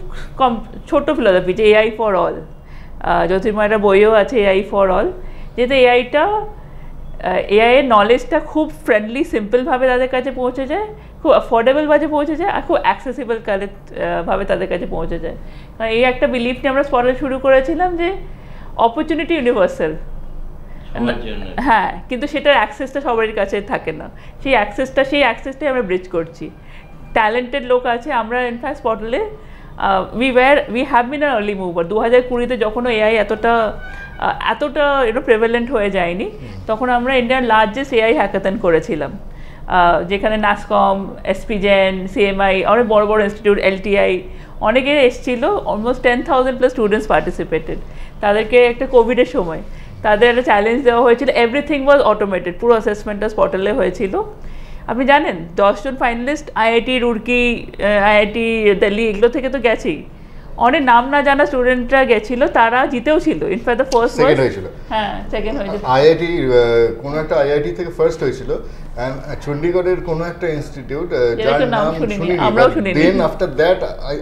ছোট্ট ফিলোসফি যে এআই ফর অল, জ্যোতির্ময়ের বইও আছে এআই ফর অল, যেহেতু এআইয়ের নলেজটা খুব ফ্রেন্ডলি, সিম্পলভাবে তাদের কাছে পৌঁছে যায়, খুব অ্যাফোর্ডেবলভাবে পৌঁছে যায়, আর খুব অ্যাক্সেসিবল ভাবে তাদের কাছে পৌঁছে যায়। কারণ এই একটা বিলিফ নিয়ে আমরা স্পটল শুরু করেছিলাম যে অপরচুনিটি ইউনিভার্সাল, হ্যাঁ, কিন্তু সেটার অ্যাক্সেসটা সবার কাছে থাকে না। সেই অ্যাক্সেসটাই আমরা ব্রিজ করছি। ট্যালেন্টেড লোক আছে, আমরা ইনফ্যাক্ট স্পটলে we have been an early mover। 2020-তে যখন এআই এতটা প্রেভেলেন্ট হয়ে যায়নি, তখন আমরা ইন্ডিয়ার লার্জেস্ট এআই হ্যাকাথন করেছিলাম, যেখানে নাসকম, এসপিজেন, সিএমআই, অনেক বড় বড় ইনস্টিটিউট, এলটিআই, অনেকে এসেছিল। Almost 10,000+ students participated. তাদেরকে একটা কোভিডের সময় তাদের একটা চ্যালেঞ্জ দেওয়া হয়েছিল, এভরিথিং ওয়াজ অটোমেটেড, পুরো অ্যাসেসমেন্টটা স্পটেলে হয়েছিল। আপনি জানেন 10 জন finalist IIT Roorkee, IIT Delhi এগুলো থেকে তো গেছেই, অনেক নাম না জানা স্টুডেন্টরা গেছিল, তারা জিতেও ছিল। ইনফ্যাক্ট দ্য ফার্স্ট সেকেন্ড হয়েছিল, হ্যাঁ সেকেন্ড হয়েছিল আইআইটি, কোন একটা আইআইটি থেকে ফার্স্ট হয়েছিল, এন্ড চণ্ডীগড়ের কোন একটা ইনস্টিটিউট যার নাম শুনিনি, আমরাও শুনিনি। Then after that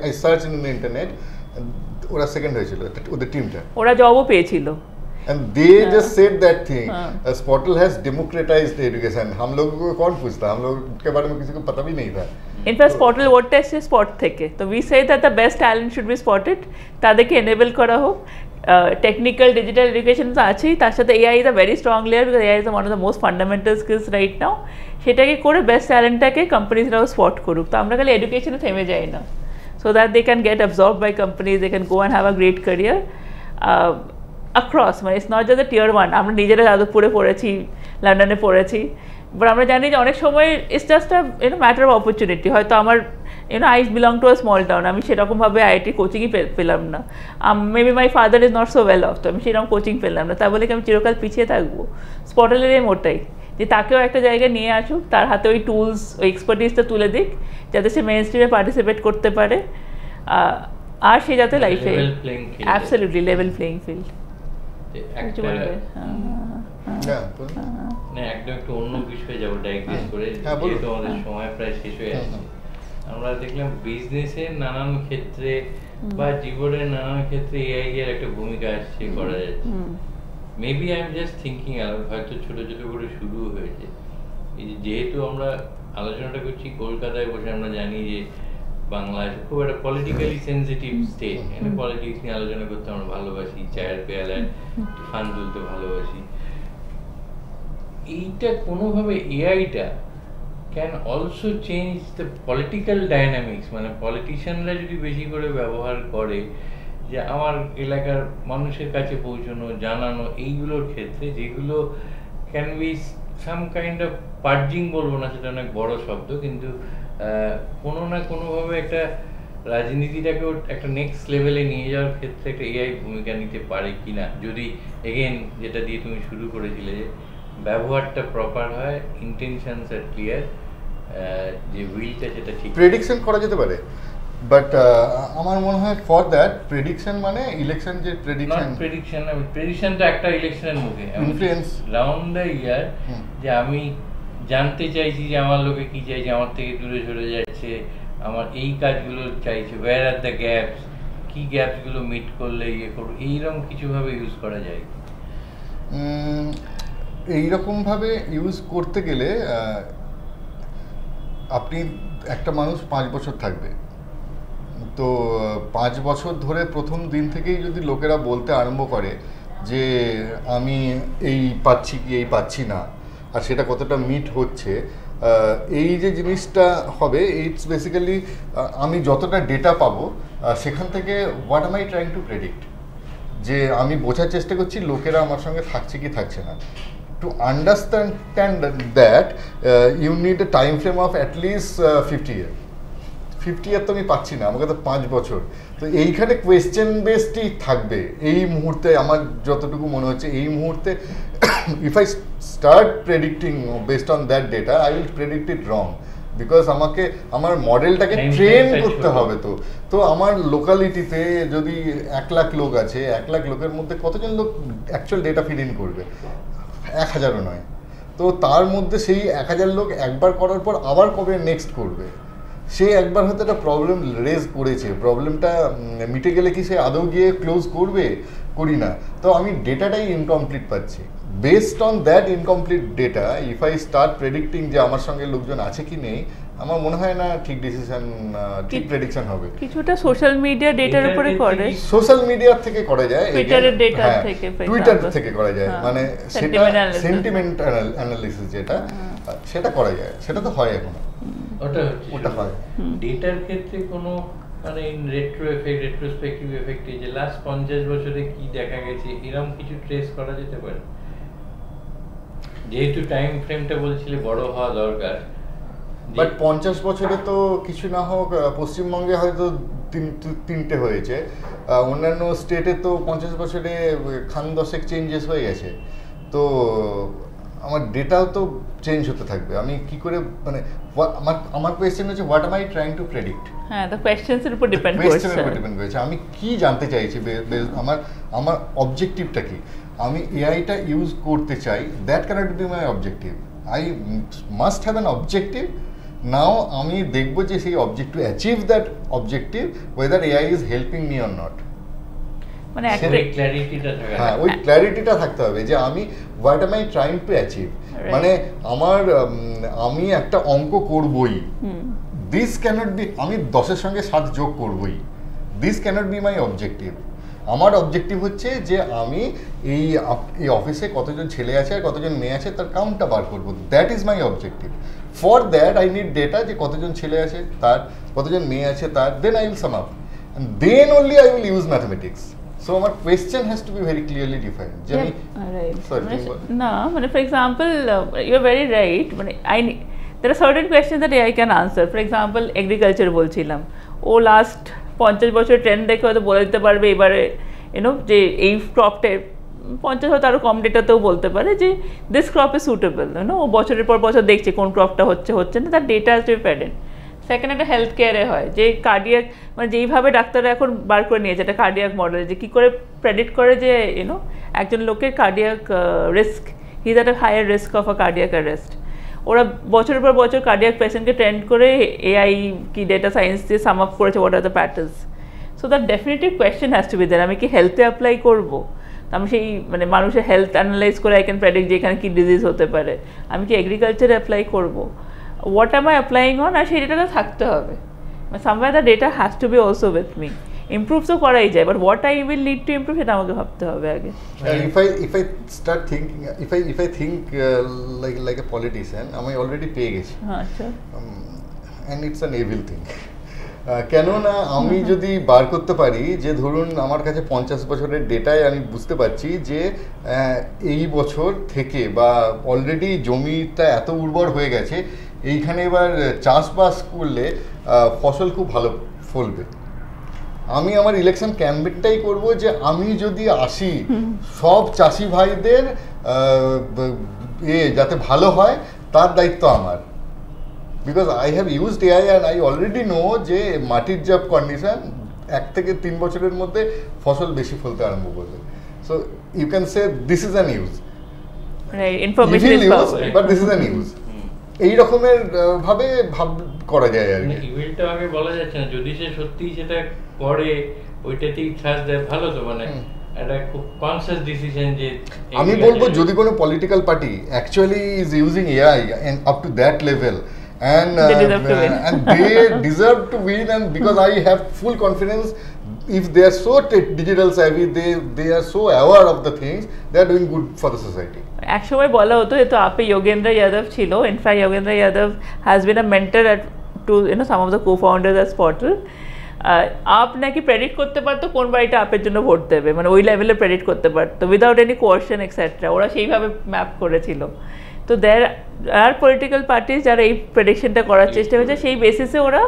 I search in the internet, ওরা সেকেন্ড হয়েছিল, ওদের টিমটা, ওরা জবও পেয়েছিল। And they just said that thing, Spotle has democratized education. हम लोगों को कौन पूछता, हम लोग के बारे में किसी को पता भी नहीं था। In fact, Spotle what test is spot থেকে, তো we say that the best talent should be spotted, তাদেরকে enable করা হোক। টেকনিক্যাল ডিজিটাল এডুকেশন তো আছেই, তার সাথে AI is a very strong layer, because AI is one of the most fundamental skills right now. সেটাকে করে বেস্ট ট্যালেন্টটাকে কোম্পানিজরাও স্পট করুক। তো আমরা খালি এডুকেশনে থেমে যাই না, so that they can get absorb by companies, they can go and have a great career across, মানে it's not just the tier 1। আমরা নিজেরা যাদবপুরে পড়েছি, লন্ডনে পড়েছি, বাট আমরা জানি যে অনেক সময় it's just a matter of opportunity. হয়তো আমার I belong to a small town, আমি সেরকমভাবে আইআইটি কোচিংই পেলাম না, maybe my father is not so well of, তো আমি সেরকম কোচিং পেলাম না, তা বলে কি আমি চিরকাল পিছিয়ে থাকবো? স্পটেলের এম ওটাই, যে তাকেও একটা জায়গায় নিয়ে আসুক, তার হাতে ওই টুলস, ওই এক্সপার্টিসটা তুলে দিক, যাতে সে মেইন স্ট্রিমে পার্টিসিপেট করতে পারে, আর সে যাতে লাইফে অ্যাবসলিউটলি লেভেল প্লেইং ফিল্ড। একদম একটু অন্য বিষয়ে যাবো ডাইগ্রেস করে, যেহেতু আমাদের সময় প্রায় শেষ হয়ে আসছে। আমরা দেখলাম বিজনেসের নানান ক্ষেত্রে বা জীবনের নানান ক্ষেত্রে এআই এর একটা ভূমিকা আসছে, করা যাচ্ছে। Maybe I am just thinking out, হয়তো ছোট ছোট করে শুরু হয়েছে। এই যেহেতু আমরা আলোচনাটা করছি কলকাতায় বসে, আমরা জানি যে বাংলাদেশ খুব একটা পলিটিক্যালি সেন্সিটিভ স্টেট, পলিটিক্স নিয়ে আলোচনা করতে আমরা ভালোবাসি, চায়ের পেয়ালায় ফান তুলতে ভালোবাসি। এইটা কোনোভাবে এআইটা can also change the political dynamics, মানে পলিটিশিয়ানরা যদি বেশি করে ব্যবহার করে, যে আমার এলাকার মানুষের কাছে পৌঁছানো, জানানো, এইগুলোর ক্ষেত্রে, যেগুলো can be some kind of purging, বলবো না সেটা অনেক বড় শব্দ, কিন্তু কোনো না কোনোভাবে একটা রাজনীতিটাকেও একটা নেক্সট লেভেলে নিয়ে যাওয়ার ক্ষেত্রে একটা এআই ভূমিকা নিতে পারে কিনা, যদি এগেন যেটা দিয়ে তুমি শুরু করেছিলে, যে ব্যবহারটা প্রপার হয়, ইন্টেনশনস আর ক্লিয়ার, যে উইলটা সেটা ঠিক প্রেডিকশন করা যেতে পারে। বাট আমার মনে হয় ফর দ্যাট প্রেডিকশন মানে ইলেকশন, যে প্রেডিকশন তো একটা ইলেকশনের মুখে ইনফ্লুয়েন্স রাউন্ড দ্য ইয়ার, যে আমি জানতে চাইছি যে আমার লোকে কি চাইছে, আমার থেকে দূরে সরে যাচ্ছে, আমার এই কাজগুলো চাইছে, ওয়্যার আর দ্য গ্যাপস, কি গ্যাপসগুলো মিট করলে ইয়ে করবো, এইরকম কিছুভাবে ইউজ করা যায়। এইরকমভাবে ইউজ করতে গেলে আপনি একটা মানুষ 5 বছর থাকবে, তো 5 বছর ধরে প্রথম দিন থেকেই যদি লোকেরা বলতে আরম্ভ করে যে আমি এই পাচ্ছি কি এই পাচ্ছি না, আর সেটা কতটা মিট হচ্ছে, এই যে জিনিসটা হবে, ইটস বেসিক্যালি আমি যতটা ডেটা পাবো সেখান থেকে what am I trying to predict, যে আমি বোঝার চেষ্টা করছি লোকেরা আমার সঙ্গে থাকছে কি থাকছে না। To understand that you need a time frame of at least 50 years. 50 year তো আমি পাচ্ছি না, আমাকে তো 5 বছর। তো এইখানে কোয়েশ্চেন বেসডই থাকবে এই মুহূর্তে, আমার যতটুকু মনে হচ্ছে এই মুহূর্তে if I start predicting based on that data, I will predict it wrong, because আমাকে আমার মডেলটাকে ট্রেন করতে হবে। তো আমার লোকালিটিতে যদি 1 লাখ লোক আছে, 1 লাখ লোকের মধ্যে কতজন লোক অ্যাকচুয়াল ডেটা ফিড ইন করবে? 1000ও নয়। তো তার মধ্যে সেই 1000 লোক একবার করার পর আবার কবে নেক্সট করবে? সে একবার হয়তো একটা প্রবলেম রেজ করেছে, প্রবলেমটা মিটে গেলে কি সে আদৌ গিয়ে ক্লোজ করবে? করি না। তো আমি ডেটাটাই ইনকমপ্লিট পাচ্ছি। Based on that incomplete data if I start predicting যে আমার সঙ্গে লোকজন আছে কি নেই, আমার মনে হয় না ঠিক ডিসিশন, ঠিক প্রেডিকশন হবে। কিছুটা সোশ্যাল মিডিয়া ডেটার উপরে করে, সোশ্যাল মিডিয়া থেকে করা যায়, টুইটারের ডেটা থেকে, টুইটার থেকে করা যায়, মানে সেটা সেন্টিমেন্ট অ্যানালিসিস যেটা, সেটা করা যায়, সেটা তো হয় এখন, ওটা হয়। ডেটার ক্ষেত্রে কোনো মানে রেট্রো এফেক্ট, রেট্রোস্পেক্টিভ এফেক্ট, যে লাস্ট 50 বছরে কি দেখা গেছে, এরকম কিছু ট্রেস করা যেতে পারে? যেহেতু টাইম ফ্রেমটা বলছিলে বড় হওয়া দরকার, বাট 50 বছরে তো কিছু না হোক পশ্চিমবঙ্গে হয়তো তিনটে হয়েছে, অন্যান্য স্টেটে তো 50 বছরে খান দশেক চেঞ্জেস হয়ে গেছে। তো আমার ডেটাও তো চেঞ্জ হতে থাকবে, আমি কি করে মানে আমার কোয়েশ্চেন হচ্ছে what am I trying to predict. হ্যাঁ, দ্য কোয়েশ্চেনসের উপর ডিপেন্ড করছে আমি কি জানতে চাইছি, আমার অবজেক্টিভটা কি। আমি এআইটা ইউজ করতে চাই, that can't be my objective. I must have an objective. Now আমি দেখবো যে সেই objective achieve that objective whether AI is helping me or not. মানে হ্যাঁ, ওই ক্ল্যারিটিটা থাকতে হবে যে আমি what am I trying to achieve. মানে আমি একটা অঙ্ক করবই, দিস ক্যানট বি, আমি 10-এর সঙ্গে 7 যোগ করবই, this cannot be my objective. আমার অবজেক্টিভ হচ্ছে যে আমি এই অফিসে কতজন ছেলে আছে আর কতজন মেয়ে আছে তার কাউন্টটা বার করবো, that is my objective. For that I need data, যে কতজন ছেলে আছে তার, কতজন মেয়ে আছে তার, then I will sum up, and then only I will use mathematics. So our question has to be very clearly defined. Jenny, no, for example, you're very right. There are certain questions that AI can answer. For example, agriculture বলছিলাম, ও last 50 বছর trend দেখে হয়তো বলে দিতে পারবে এবারে যে এই ক্রপটা 50 হয়তো আরও কম ডেটাতেও বলতে পারে যে দিস ক্রপ ইজ সুটেবল। ও বছরের পর বছর দেখছে কোন ক্রপটা হচ্ছে না, তার data has to B present. Second, একটা হেলথ কেয়ারে হয় যে কার্ডিয়াক, মানে যেইভাবে ডাক্তাররা এখন বার করে নিয়েছে একটা কার্ডিয়াক মডেল, যে কী করে প্রেডিক্ট করে যে একজন লোকের cardiac risk, he is at a higher risk of a cardiac arrest. ওরা বছরের পর বছর কার্ডিয়াক পেশেন্টকে ট্রেন্ড করে এআই কি ডেটা সায়েন্স দিয়ে সাম আপ করেছে what are the patterns. So that definitely question has to be there, আমি কি হেলথে অ্যাপ্লাই করবো? আমি সেই মানুষের হেলথ অ্যানালাইজ করে আই ক্যান প্রেডিক্ট যে এখানে কী ডিজিজ হতে পারে। আমি কি এগ্রিকালচারে অ্যাপ্লাই করবো? What am I applying on? আর সেই ডেটাটা থাকতে হবে। Somewhere the data has to be also with me. Improve তো করাই যায়, but what I will need to improve সেটা আমাকে ভাবতে হবে আগে। If I start thinking, if I think like a politician, আমি অলরেডি পেয়ে গেছি। আচ্ছা। And it's an evil thing. কেননা আমি যদি বার করতে পারি যে ধরুন আমার কাছে 50 বছরের ডেটায় আমি বুঝতে পারছি যে এই বছর থেকে বা অলরেডি জমিটা এত উর্বর হয়ে গেছে, এইখানে এবার চাষবাস করলে ফসল খুব ভালো ফলবে। আমি আমার ইলেকশন ক্যাম্পেইনটাই করব যে আমি যদি আসি, সব চাষি ভাইদের যাতে ভালো হয় তার দায়িত্ব আমার। Because I have used AI and I already know যে মাটির যা কন্ডিশন 1 থেকে 3 বছরের মধ্যে ফসল বেশি ফলতে আরম্ভ করবে। So you can say this is a news. Right, information is power. But this is a news. এই রকমের ভাবে করা যায় আর কি। ইভেলটা আগে বলা যাচ্ছে না, যদি সে সত্যি সেটা করে ওইটাতেই ছাড় দেয় ভালো তো, একটা খুব কনসিয়াস ডিসিশন। যে আমি বলবো যদি কোনো political party actually is using AI end up to that level and they deserve to win, and because I have full confidence if they are so digital savvy, they are so aware of the things, they are doing good for the society. এক সময় বলা হতো তো আপে যোগেন্দ্র যাদব ছিল, in fact Yogendra Yadav has been a mentor to some of the co-founders at Spotle. AAP নাকি predict করতে পারতো কোন বাড়িটা আপের জন্য ভোট দেবে, ওই লেভেলে প্রেডিক্ট করতে পারতো উইদাউট এনি কোয়েশ্চেন এক্সেট্রা। ওরা সেইভাবে ম্যাপ করেছিল। তো দেয়ার আর পলিটিক্যাল পার্টিস যারা এই প্রেডিকশনটা করার চেষ্টা করেছে, সেই বেসিসে ওরা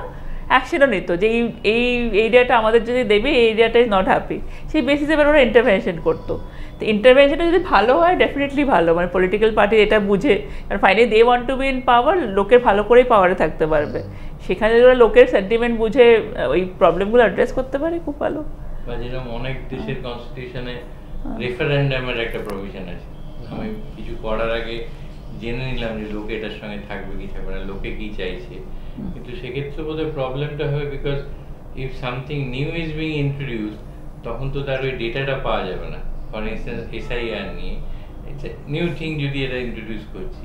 অ্যাকশনও নিত যে এই এরিয়াটা আমাদের যদি দেবে, এই এরিয়াটা ইজ নট হ্যাপি, সেই বেসিসে এবার ওরা ইন্টারভেনশন করতো। তো ইন্টারভেনশনটা যদি ভালো হয় ডেফিনেটলি ভালো, পলিটিক্যাল পার্টি এটা বুঝে, কারণ finally they want to be in power, লোকের ভালো করেই পাওয়ারে থাকতে পারবে। সেখানে যদি ওরা লোকের সেন্টিমেন্ট বুঝে ওই প্রবলেমগুলো অ্যাড্রেস করতে পারে, খুব ভালো। বা যেরকম অনেক দেশের কনস্টিটিউশনে রেফারেন্ডামের একটা প্রভিশন আছে, আমি কিছু করার আগে জেনে নিলাম যে লোকে এটার সঙ্গে থাকবে কি থাকবে না, লোকে কি চাইছে। কিন্তু সেক্ষেত্রে বোধহয় প্রবলেমটা হবে, because if something new is being introduce, তখন তো তার ওই ডেটাটা পাওয়া যাবে না। ফর ইনস্টেন্স এসআইআর নিয়ে নিউ থিং যদি এটা ইন্ট্রোডিউস করছি,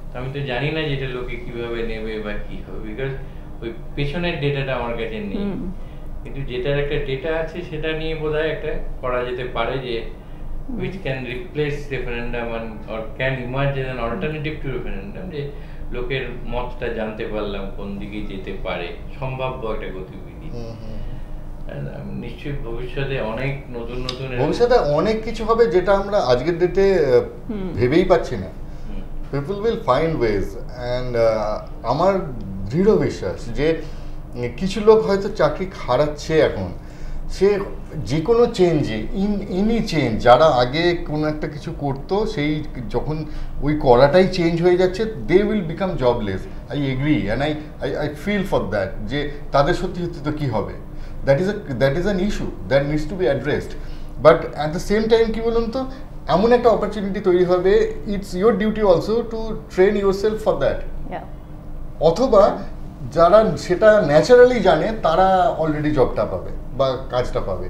তো আমি তো জানি না যেটা লোকে কিভাবে নেবে বা কি হবে, বিকজ ওই পেছনের ডেটাটা আমার কাছে নেই। কিন্তু যেটার একটা ডেটা আছে সেটা নিয়ে বোধহয় একটা করা যেতে পারে, যে which can replace referendum or can emerge as an alternative to referendum, যে লোকের মতটা জানতে পারলাম কোন দিকে যেতে পারে, সম্ভাব্য একটা গতিবিধি। নিশ্চয়ই ভবিষ্যতে অনেক নতুন ভবিষ্যতে অনেক কিছু হবে যেটা আমরা আজকের ডেটে ভেবেই পাচ্ছি না। People will find ways, and আমার দৃঢ় বিশ্বাস যে কিছু লোক হয়তো চাকরি হারাচ্ছে এখন, সে যে কোনো চেঞ্জে ইনি চেঞ্জ, যারা আগে কোনো একটা কিছু করতো সেই যখন ওই করাটাই চেঞ্জ হয়ে যাচ্ছে, they will become jobless. I agree and I feel for that, যে তাদের সত্যি সত্যি তো কী হবে, that is an issue that needs to be addressed. But at the same time কী বলুন তো, এমন একটা অপরচুনিটি তৈরি হবে, it's your duty also to train yourself for that. অথবা যারা সেটা ন্যাচারালি জানে তারা অলরেডি জবটা পাবে বা কাজটা পাবে।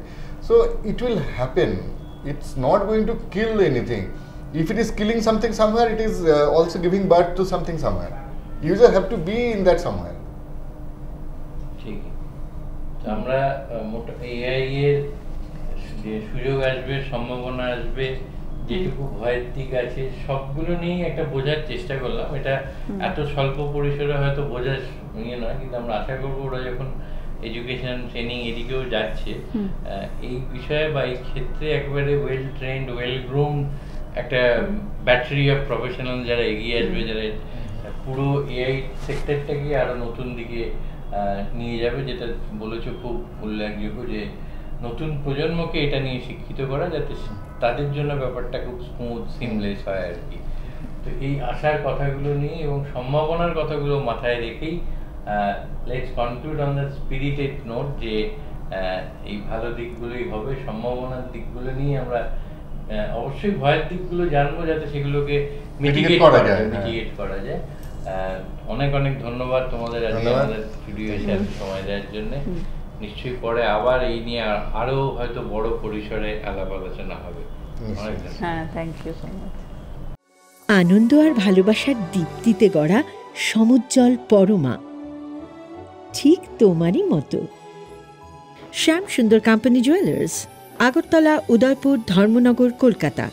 So it will happen, it's not going to kill anything. If it is killing something somewhere, it is also giving birth to something somewhere. You just have to be in that somewhere. ঠিক, আমরা AI এর যে সুযোগ আসবে, সম্ভাবনা আসবে, যেটুকু ভয়ের দিক আছে সবগুলো নিয়েই একটা বোঝার চেষ্টা করলাম। এটা এত স্বল্প পরিসরে হয়তো বোঝার নয়, কিন্তু আমরা আশা করবো ওরা যখন এডুকেশন ট্রেনিং এদিকেও যাচ্ছে, এই বিষয়ে বা এই ক্ষেত্রে একেবারে ওয়েল ট্রেন্ড, ওয়েল গ্রুমড একটা ব্যাটারি অফ প্রফেশনাল যারা এগিয়ে আসবে, যারা পুরো এআই সেক্টরটাকে আরো নতুন দিকে নিয়ে যাবে। যেটা বলেছো খুব উল্লেখযোগ্য, যে নতুন প্রজন্মকে এটা নিয়ে শিক্ষিত করা, যাতে তাদের জন্য ব্যাপারটা খুব স্মুথ সিমলেস হয় আর কি। তো এই আশার কথাগুলো নিয়ে এবং সম্ভাবনার কথাগুলো মাথায় রেখেই let's conclude on the spirited note, যে এই ভালো দিকগুলোই হবে, সম্ভাবনার দিকগুলো নিয়ে আমরা অবশ্যই ভয়ের দিকগুলো জানবো, যাতে সেগুলোকে মিটিগেট করা যায়। অনেক অনেক ধন্যবাদ তোমাদের আজকে আমাদের স্টুডিও এসে সময় দেওয়ার জন্য। নিশ্চয়ই পরে আবার এই নিয়ে আরো হয়তো বড় পরিসরে আলাপ আলোচনা হবে। হ্যাঁ, থ্যাংক ইউ সো মাচ। আনন্দ আর ভালোবাসার দীপ্তিতে গড়া সমুজ্জ্বল পরমা, ঠিক তোমারই মতো। শ্যাম সুন্দর কোম্পানি জুয়েলার্স, আগরতলা, উদয়পুর, ধর্মনগর, কলকাতা।